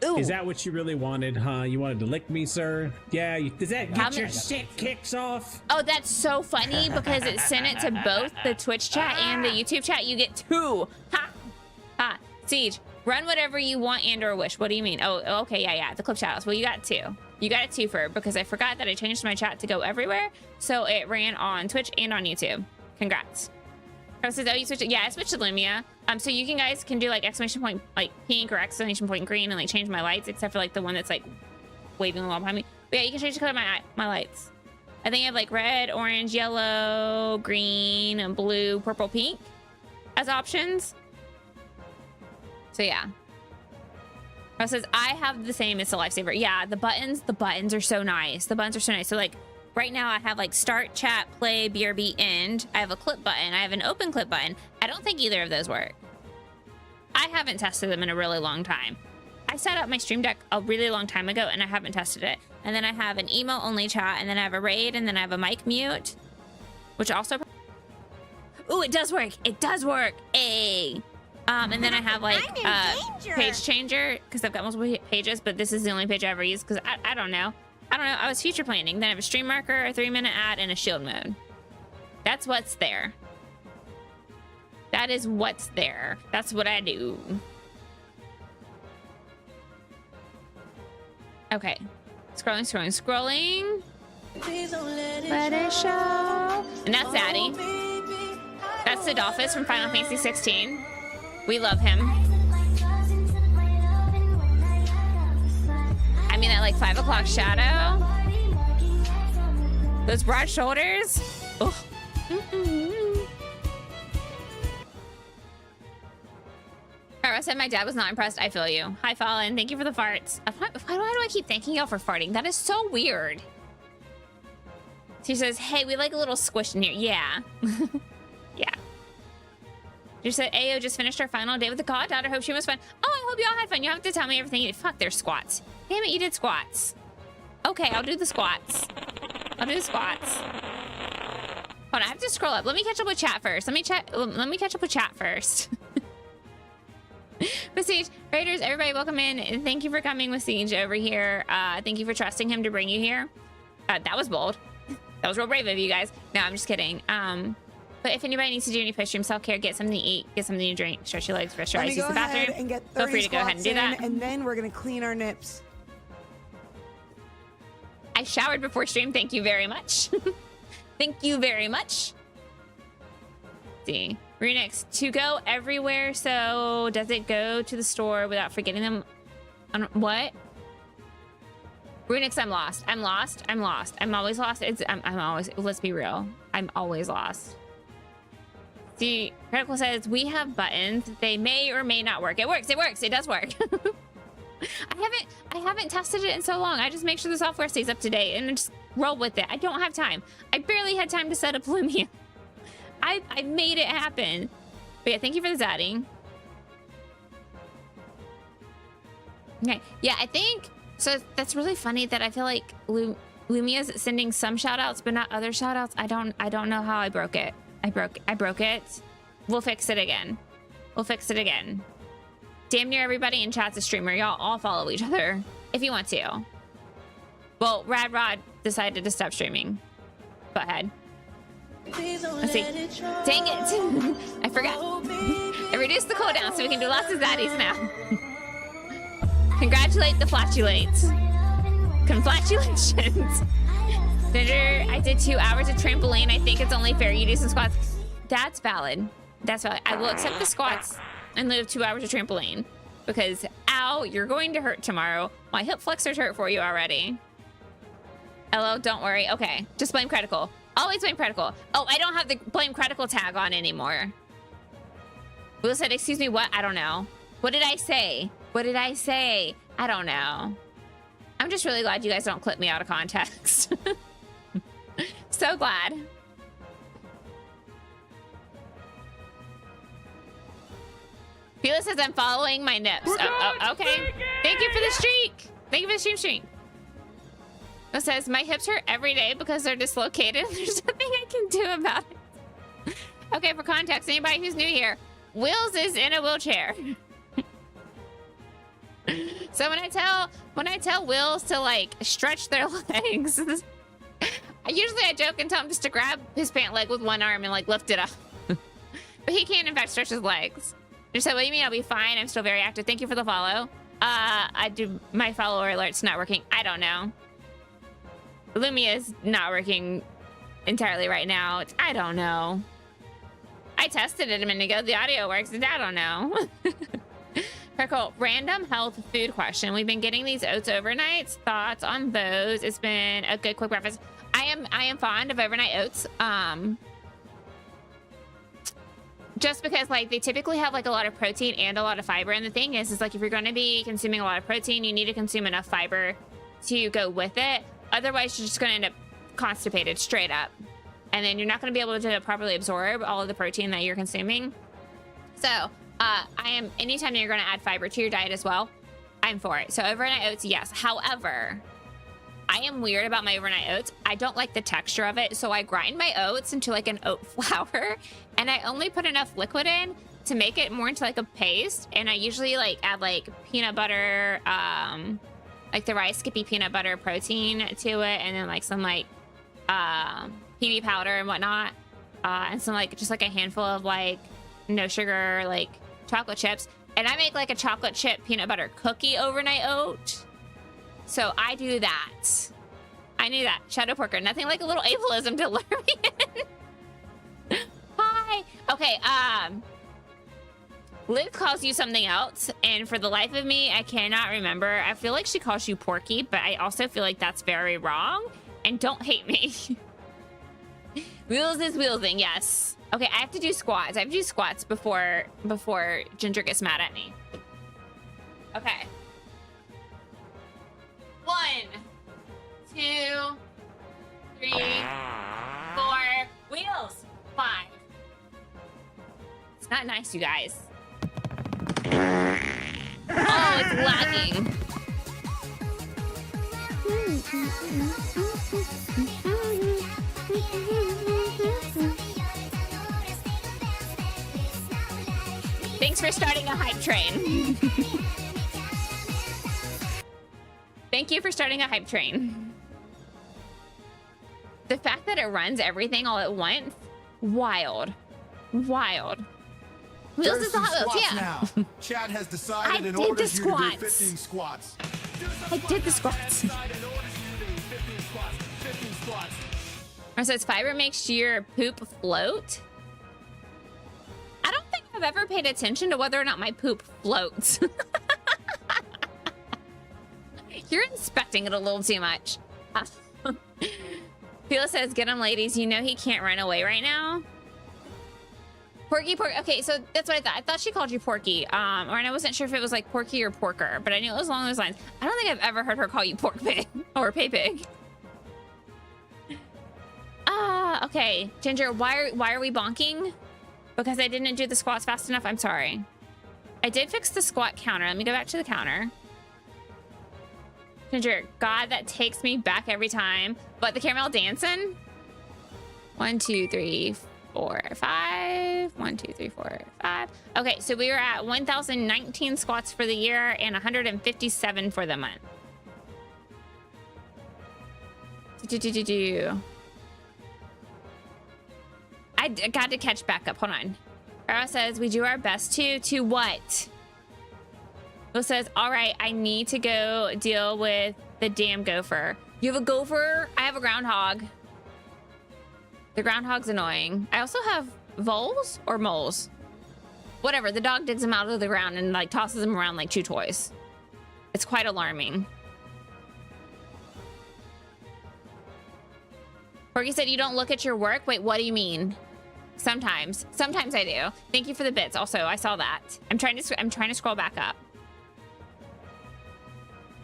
Ooh. Is that what you really wanted, huh? You wanted to lick me, sir? Yeah, does that get your sick kicks off? Oh, that's so funny because it sent it to both the Twitch chat and the YouTube chat. You get 2. Ha! Ha! Siege, Run whatever you want and or wish. What do you mean? Oh, okay, yeah. The clip shoutouts. Well, you got two. You got a twofer because I forgot that I changed my chat to go everywhere. So it ran on Twitch and on YouTube. Congrats. Carlos says, oh, you switched it. Yeah, I switched to Lumia. So you guys can do like exclamation point like pink or exclamation point green and like change my lights, except for like the one that's like waving along behind me. But yeah, you can change the color of my lights. I think I have like red, orange, yellow, green, and blue, purple, pink as options. So yeah. Carlos says, I have the same. It's a lifesaver. Yeah, the buttons are so nice. The buttons are so nice. So like right now I have like start, chat, play, BRB, end. I have a clip button. I have an open clip button. I don't think either of those work. I haven't tested them in a really long time. I set up my Stream Deck a really long time ago and I haven't tested it. And then I have an emo only chat, and then I have a raid, and then I have a mic mute, which also, ooh, it does work. It does work. Hey. And then I have like page changer because I've got multiple pages, but this is the only page I ever use because I don't know. I was future planning. Then I have a stream marker, a 3-minute ad, and a shield mode. That's what's there. That is what's there. That's what I do. Okay. Scrolling. Let it show. And that's Zaddy. That's Adolphus from Final Fantasy 16. We love him. I mean, that like 5 o'clock shadow. Those broad shoulders. Oh. I said my dad was not impressed. I feel you. Hi, Fallen. Thank you for the farts. Why do I keep thanking y'all for farting? That is so weird. She says, hey, we like a little squish in here. Yeah. Yeah. She said, Ayo just finished our final day with the goddaughter. Hope she was fun. Oh, I hope y'all had fun. You have to tell me everything you did. Fuck, there's squats. Damn it, you did squats. Okay, I'll do the squats. Hold on, I have to scroll up. Let me catch up with chat first. Let me catch up with chat first. Besiege, Raiders, everybody welcome in. Thank you for coming with Siege over here. Thank you for trusting him to bring you here. That was bold. That was real brave of you guys. No, I'm just kidding. But if anybody needs to do any post-stream self-care, get something to eat, get something to drink, stretch your legs, rest your eyes, use the bathroom. And get Feel free to go ahead and do that. And then we're gonna clean our nips. I showered before stream. Thank you very much. Thank you very much. Let's see. Renix, to go everywhere, so does it go to the store without forgetting them? What? Renix, I'm lost. I'm always lost. I'm always, let's be real. I'm always lost. See, Critical says, we have buttons. They may or may not work. It works. It does work. I haven't tested it in so long. I just make sure the software stays up to date and just roll with it. I don't have time. I barely had time to set up Lumia. I made it happen. But yeah, thank you for the zadding. Okay, yeah, I think, so that's really funny that I feel like Lumia's sending some shout outs, but not other shout outs. I don't know how I broke it. I broke it. We'll fix it again. Damn near everybody in chat's a streamer. Y'all all follow each other if you want to. Well, Rad Rod decided to stop streaming. Butthead. Let's see. Dang it. I forgot. I reduced the cooldown so we can do lots of zaddies now. Congratulate the flatulates. Conflatulations. I did 2 hours of trampoline. I think it's only fair you do some squats. That's valid. I will accept the squats in lieu of 2 hours of trampoline. Because, ow, you're going to hurt tomorrow. My hip flexors hurt for you already. Hello, don't worry. Okay, just blame Critical. Always blame Critical. Oh, I don't have the blame Critical tag on anymore. Will said, excuse me, what? I don't know. What did I say? I don't know. I'm just really glad you guys don't clip me out of context. So glad. Felix says I'm following my nips. Okay. Thank you for the streak. Thank you for the stream. It says my hips hurt every day because they're dislocated. There's nothing I can do about it. Okay, for context, anybody who's new here, Wills is in a wheelchair. So when I tell Wills to like stretch their legs, usually I joke and tell him just to grab his pant leg with one arm and like lift it up. But he can't in fact stretch his legs. Just said, what do you mean I'll be fine? I'm still very active. Thank you for the follow. My follower alert's not working. I don't know. Lumia's not working entirely right now. I don't know. I tested it a minute ago. The audio works. I don't know. Okay, cool. Random health food question. We've been getting these oats overnights. Thoughts on those? It's been a good quick breakfast. I am fond of overnight oats. Just because like they typically have like a lot of protein and a lot of fiber. And the thing is like if you're going to be consuming a lot of protein, you need to consume enough fiber to go with it. Otherwise, you're just going to end up constipated straight up. And then you're not going to be able to properly absorb all of the protein that you're consuming. So anytime you're going to add fiber to your diet as well, I'm for it. So overnight oats, yes. However, I am weird about my overnight oats. I don't like the texture of it. So I grind my oats into like an oat flour and I only put enough liquid in to make it more into like a paste. And I usually like add like peanut butter, like the Rice Skippy peanut butter protein to it. And then like some like PB powder and whatnot. And some like, just like a handful of like no sugar, like chocolate chips. And I make like a chocolate chip peanut butter cookie overnight oat. So I do that. I knew that. Shadow Porker. Nothing like a little ableism to lure me in. Hi. Okay, Liz calls you something else, and for the life of me, I cannot remember. I feel like she calls you Porky, but I also feel like that's very wrong, and don't hate me. Wheels is wheelsing, yes. Okay, I have to do squats. I have to do squats before Ginger gets mad at me. Okay. 1, 2, 3, 4. Wheels. 5. It's not nice, you guys. Oh, it's lagging. Thanks for starting a hype train. Thank you for starting a hype train. The fact that it runs everything all at once, wild. Wild. Wheels is the Hot Wheels, yeah. Now. Chad has decided and orders you to do 15 squats. I did the squats. It says fiber makes your poop float. I don't think I've ever paid attention to whether or not my poop floats. You're inspecting it a little too much. Phil says, get him, ladies. You know he can't run away right now. Porky. Okay, so that's what I thought. I thought she called you Porky. And I wasn't sure if it was like Porky or Porker, but I knew it was along those lines. I don't think I've ever heard her call you Pork Pig or Pay Pig. Okay. Ginger, why are we bonking? Because I didn't do the squats fast enough. I'm sorry. I did fix the squat counter. Let me go back to the counter. Ginger, God, that takes me back every time. But the caramel dancing. 1, 2, 3, 4, 5. 1, 2, 3, 4, 5. Okay, so we were at 1,019 squats for the year and 157 for the month. I got to catch back up. Hold on. Arrow says, we do our best to what? Will says, all right, I need to go deal with the damn gopher. You have a gopher? I have a groundhog. The groundhog's annoying. I also have voles or moles. Whatever, the dog digs them out of the ground and like tosses them around like chew toys. It's quite alarming. Porky said, you don't look at your work? Wait, what do you mean? Sometimes I do. Thank you for the bits. Also, I saw that. I'm trying to scroll back up.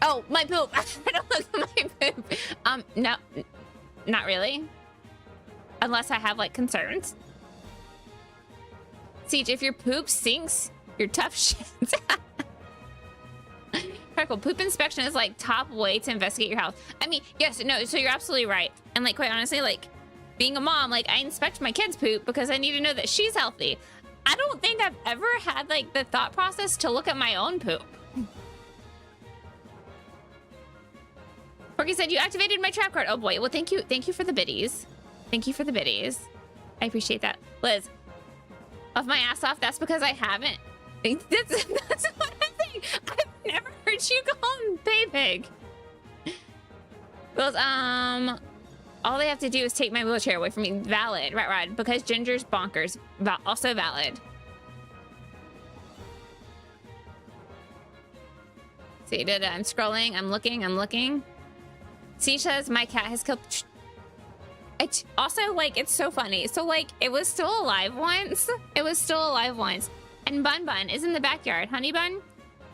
Oh, my poop. I don't look at my poop. No, not really. Unless I have like concerns. Siege, if your poop stinks, you're tough shit. Cool. Poop inspection is like top way to investigate your health. I mean, yes, no, so you're absolutely right. And like, quite honestly, like being a mom, like I inspect my kids' poop because I need to know that she's healthy. I don't think I've ever had like the thought process to look at my own poop. Porky said, you activated my trap card. Oh boy. Well, thank you. Thank you for the biddies. Thank you for the biddies. I appreciate that. Liz, off my ass off. That's because I haven't That's what I'm saying. I've never heard you call him Bay Pig. Well, all they have to do is take my wheelchair away from me. Valid, right, because Ginger's bonkers. Also valid. See, I'm scrolling, I'm looking. See, says my cat has killed. It also, like, it's so funny. So, like, it was still alive once. And Bun Bun is in the backyard. Honey Bun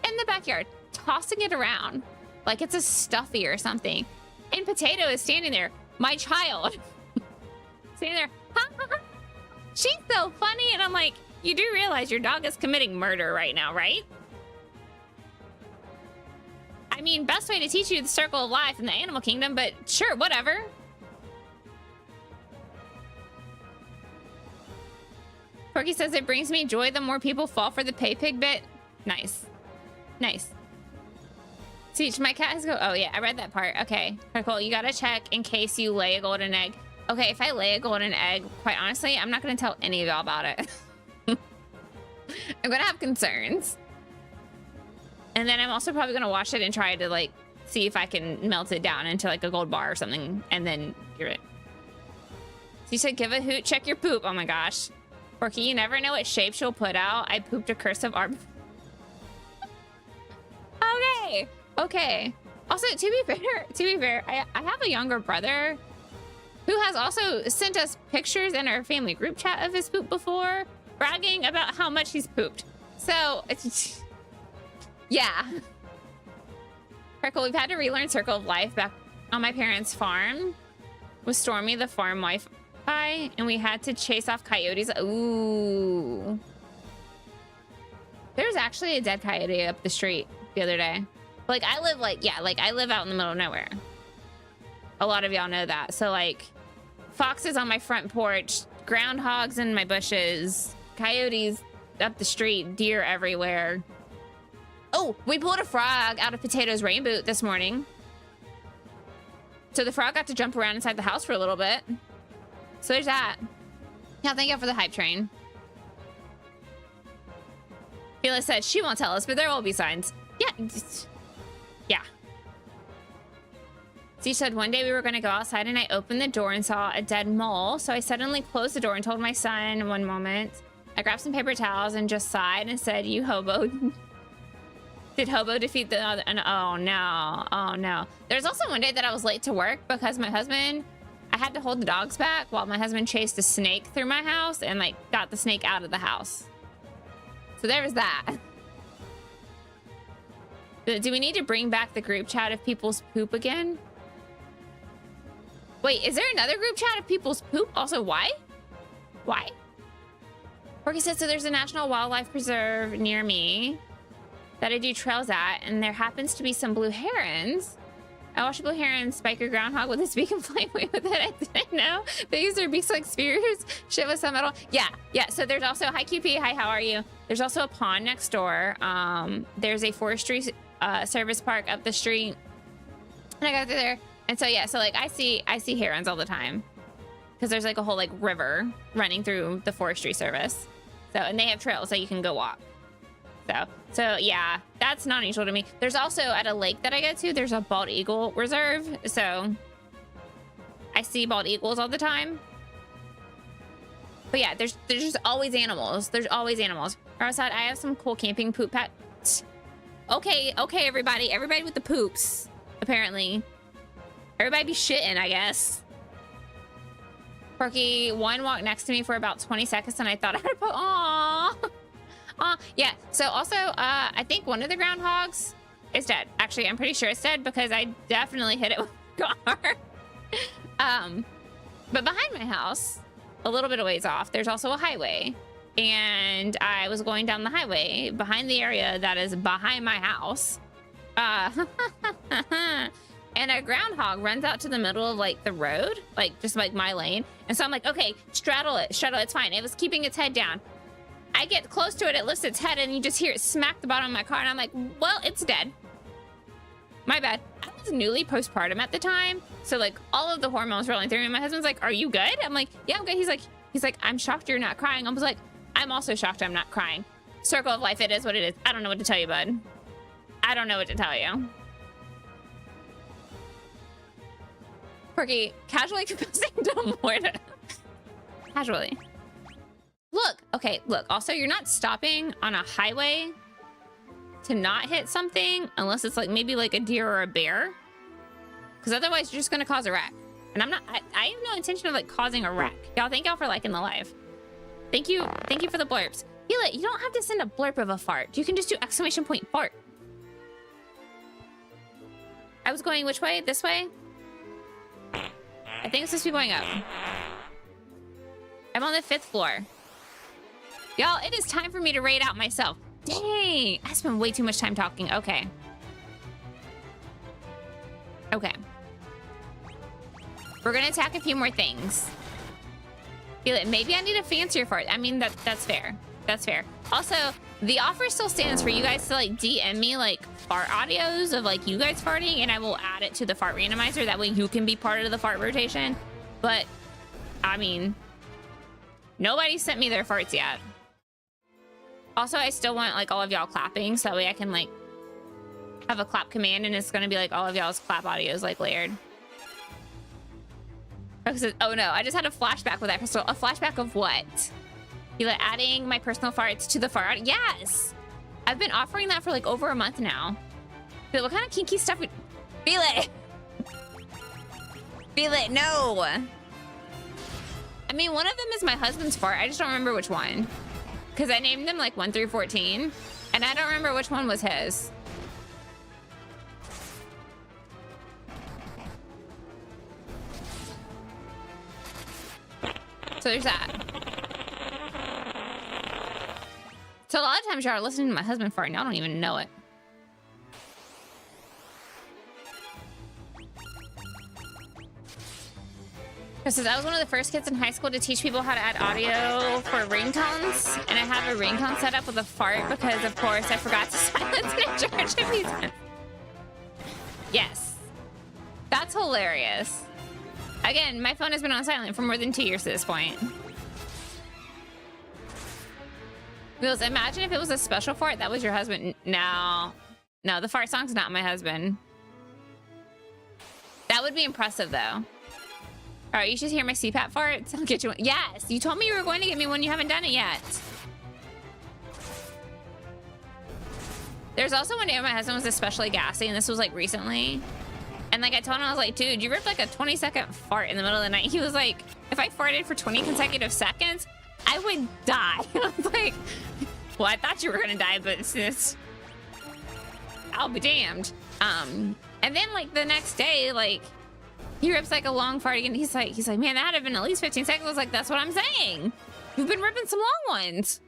in the backyard, tossing it around like it's a stuffy or something. And Potato is standing there, my child, standing there. Ha, ha, ha. She's so funny. And I'm like, you do realize your dog is committing murder right now, right? I mean, best way to teach you the circle of life in the animal kingdom, but sure, whatever. Porky says it brings me joy the more people fall for the pay pig bit. Nice. Siege, my cat has go. Oh yeah, I read that part. Okay, cool. You gotta check in case you lay a golden egg. Okay, if I lay a golden egg, quite honestly, I'm not gonna tell any of y'all about it. I'm gonna have concerns. And then I'm also probably gonna wash it and try to like see if I can melt it down into like a gold bar or something, and then give it. So you said give a hoot, check your poop. Oh my gosh. Porky, you never know what shape she'll put out. I pooped a cursive arm. Okay. Also, to be fair, I have a younger brother who has also sent us pictures in our family group chat of his poop before, bragging about how much he's pooped. So, yeah. Very cool. We've had to relearn Circle of Life back on my parents' farm with Stormy, the farm wife. And we had to chase off coyotes. Ooh. There's actually a dead coyote up the street the other day. Like, I live out in the middle of nowhere. A lot of y'all know that. So, like, foxes on my front porch, groundhogs in my bushes, coyotes up the street, deer everywhere. Oh, we pulled a frog out of Potato's rain boot this morning. So the frog got to jump around inside the house for a little bit. So there's that. Yeah, thank you for the hype train. Fela said she won't tell us, but there will be signs. Yeah. She said one day we were going to go outside and I opened the door and saw a dead mole. So I suddenly closed the door and told my son one moment. I grabbed some paper towels and just sighed and said, you hobo. Did hobo defeat the other? Oh no. There's also one day that I was late to work because I had to hold the dogs back while my husband chased a snake through my house and like got the snake out of the house. So there was that. Do we need to bring back the group chat of people's poop again? Wait, is there another group chat of people's poop? Also, why? Porky said, so there's a national wildlife preserve near me that I do trails at, and there happens to be some blue herons. I watched a blue heron spike a groundhog with his beak and fly away with it. I didn't know. They use their beaks like spears. Shit with some metal. Yeah. So there's also, hi QP, hi, how are you? There's also a pond next door. There's a forestry service park up the street. And I got through there. And so, yeah, so like I see herons all the time. Because there's like a whole like river running through the forestry service. So, and they have trails that you can go walk. So yeah, that's not unusual to me. There's also at a lake that I go to, there's a bald eagle reserve. So I see bald eagles all the time. But yeah, there's just always animals. There's always animals. Outside, I have some cool camping poop pets. Okay, everybody with the poops, apparently. Everybody be shitting, I guess. Porky, one walked next to me for about 20 seconds and I thought I had to put, aww. Yeah, so also, I think one of the groundhogs is dead. Actually, I'm pretty sure it's dead because I definitely hit it with a car. But behind my house, a little bit of ways off, there's also a highway. And I was going down the highway behind the area that is behind my house. And a groundhog runs out to the middle of like the road, like just like my lane. And so I'm like, okay, straddle it, it's fine. It was keeping its head down. I get close to it, it lifts its head, and you just hear it smack the bottom of my car, and I'm like, well, it's dead. My bad. I was newly postpartum at the time, so like all of the hormones rolling through me. My husband's like, are you good? I'm like, yeah, I'm good. He's like, I'm shocked you're not crying. I was like, I'm also shocked I'm not crying. Circle of life, it is what it is. I don't know what to tell you, bud. I don't know what to tell you. Quirky, casually confessing to murder. Casually. Look, okay, look. Also, you're not stopping on a highway to not hit something unless it's like maybe like a deer or a bear. Because otherwise you're just gonna cause a wreck. And I have no intention of like causing a wreck. Y'all, thank y'all for liking the live. Thank you for the blurbs. Feel it, you don't have to send a blurb of a fart. You can just do exclamation point fart. I was going which way? This way? I think it's supposed to be going up. I'm on the 5th floor. Y'all, it is time for me to raid out myself. Dang, I spent way too much time talking. Okay. Okay. We're gonna attack a few more things. Feel it. Maybe I need a fancier fart. I mean, that's fair. That's fair. Also, the offer still stands for you guys to like DM me like fart audios of like you guys farting, and I will add it to the fart randomizer. That way you can be part of the fart rotation. But I mean, nobody sent me their farts yet. Also, I still want like all of y'all clapping, so that way I can like have a clap command, and it's gonna be like all of y'all's clap audios like layered. Oh no, I just had a flashback with that crystal. A flashback of what? You like adding my personal farts to the fart? Yes! I've been offering that for like over a month now. But what kind of kinky stuff would... Feel it! Feel it, no! I mean, one of them is my husband's fart. I just don't remember which one. Because I named them like 1 through 14. And I don't remember which one was his. So there's that. So a lot of times y'all are listening to my husband fart and y'all don't even know it. Chris says, I was one of the first kids in high school to teach people how to add audio for ringtones. And I have a ringtone set up with a fart because, of course, I forgot to silence it. Yes. That's hilarious. Again, my phone has been on silent for more than 2 years at this point. Wheels, imagine if it was a special fart that was your husband. No. No, the fart song's not my husband. That would be impressive, though. All right, you should hear my CPAP farts. I'll get you one. Yes, you told me you were going to get me one. You haven't done it yet. There's also one day when my husband was especially gassy, and this was like recently. And like I told him, I was like, dude, you ripped like a 20-second fart in the middle of the night. He was like, if I farted for 20 consecutive seconds, I would die. I was like, well, I thought you were gonna die, but sis, I'll be damned. And then like the next day, like he rips like a long fart again. He's like, man, that had been at least 15 seconds. I was like, that's what I'm saying. You've been ripping some long ones.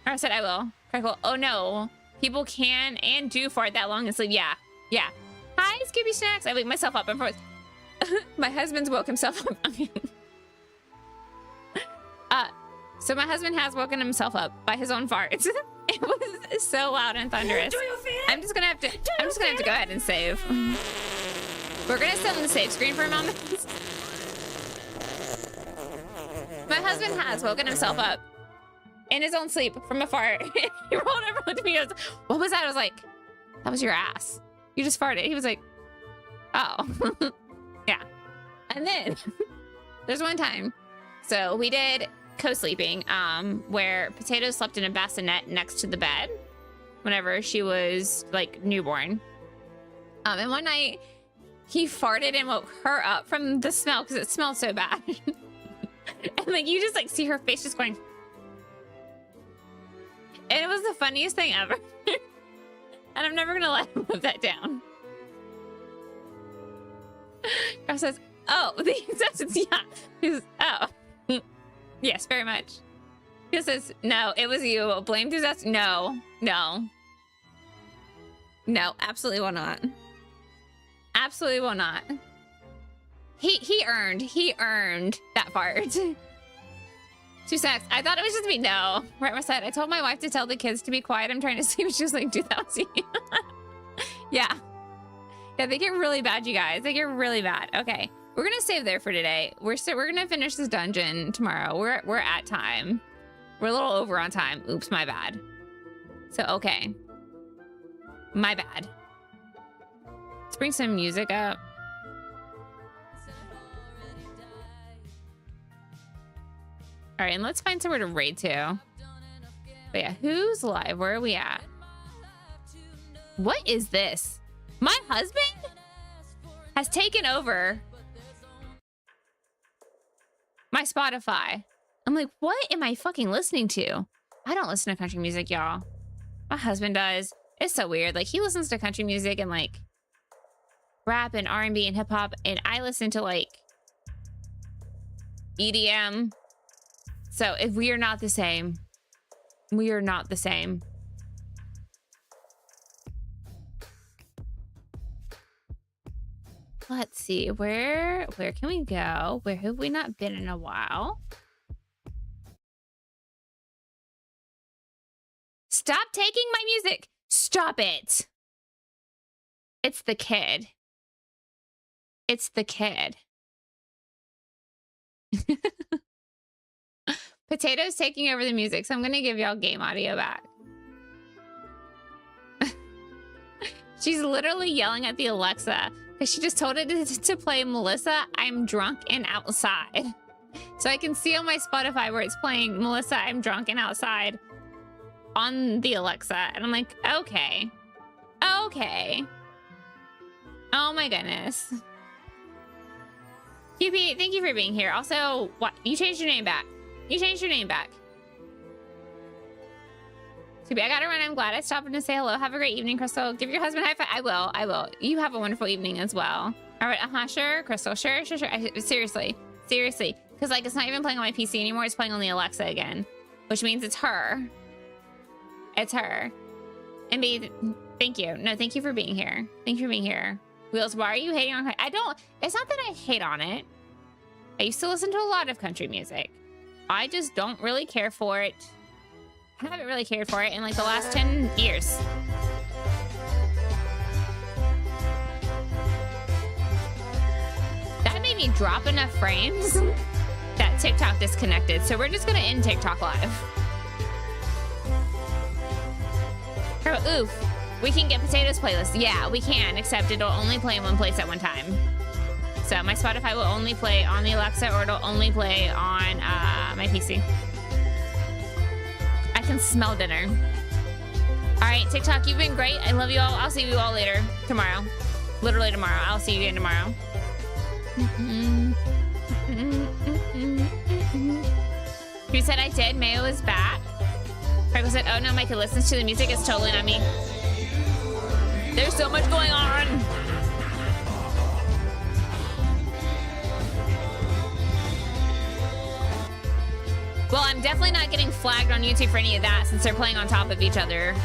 I said I will. Okay, cool. Oh no. People can and do fart that long and sleep. Yeah. Yeah. Hi, Scooby Snacks. I wake myself up. My husband's woke himself up. I mean, so my husband has woken himself up by his own farts. It was so loud and thunderous. I'm just gonna have to go ahead and save. We're gonna sit on the save screen for a moment. My husband has woken himself up in his own sleep from a fart. He rolled over to me and goes, what was that? I was like, that was your ass. You just farted. He was like, oh. Yeah. And then there's one time. So we did co-sleeping where Potato slept in a bassinet next to the bed whenever she was like newborn. And one night he farted and woke her up from the smell because it smelled so bad. And like you just like see her face just going. And it was the funniest thing ever. And I'm never gonna let him live that down. Carl says, oh, the existence, yeah. He says, oh. Yes, very much. He says, no, it was you. Blame disaster. No, no. No, absolutely will not. Absolutely will not. He earned that fart. 2 seconds. I thought it was just me. No. Right my side. I told my wife to tell the kids to be quiet. I'm trying to sleep. She was like, dude, that was you. Yeah. Yeah, they get really bad, you guys. They get really bad. Okay. We're gonna save there for today. We're gonna finish this dungeon tomorrow. We're at time. We're a little over on time. Oops, my bad. So okay. My bad. Let's bring some music up. All right, and let's find somewhere to raid to. But yeah, who's live? Where are we at? What is this? My husband has taken over my Spotify. I'm like, what am I fucking listening to? I don't listen to country music, y'all. My husband does. It's so weird. Like, he listens to country music and like rap and R&B and hip hop, and I listen to like EDM. So if we are not the same, we are not the same. Let's see, where can we go? Where have we not been in a while? Stop taking my music. Stop it. It's the kid. It's the kid. Potato's taking over the music, so I'm gonna give y'all game audio back. She's literally yelling at the Alexa because she just told it to play Melissa, I'm Drunk and Outside. So I can see on my Spotify where it's playing Melissa, I'm Drunk and Outside on the Alexa. And I'm like, okay. Okay. Oh my goodness. QP, thank you for being here. Also, what? You changed your name back. You changed your name back. I gotta run. I'm glad I stopped in to say hello. Have a great evening, Crystal. Give your husband a high five. I will. I will. You have a wonderful evening as well. All right. Sure. Crystal. Sure. Seriously. Because like it's not even playing on my PC anymore. It's playing on the Alexa again, which means it's her. It's her. And B, thank you. No, thank you for being here. Thank you for being here. Wheels, why are you hating on? I don't. It's not that I hate on it. I used to listen to a lot of country music. I just don't really care for it. I haven't really cared for it in like the last 10 years. That made me drop enough frames that TikTok disconnected. So we're just gonna end TikTok live. Oh, oof. We can get Potatoes playlist. Yeah, we can, except it'll only play in one place at one time. So my Spotify will only play on the Alexa, or it'll only play on my PC. I can smell dinner. All right, TikTok, you've been great. I love you all. I'll see you all later tomorrow. Literally tomorrow. I'll see you again tomorrow. You said I did. Mayo is back. Franco said, oh no, my kid listens to the music. It's totally not me. There's so much going on. Well, I'm definitely not getting flagged on YouTube for any of that since they're playing on top of each other.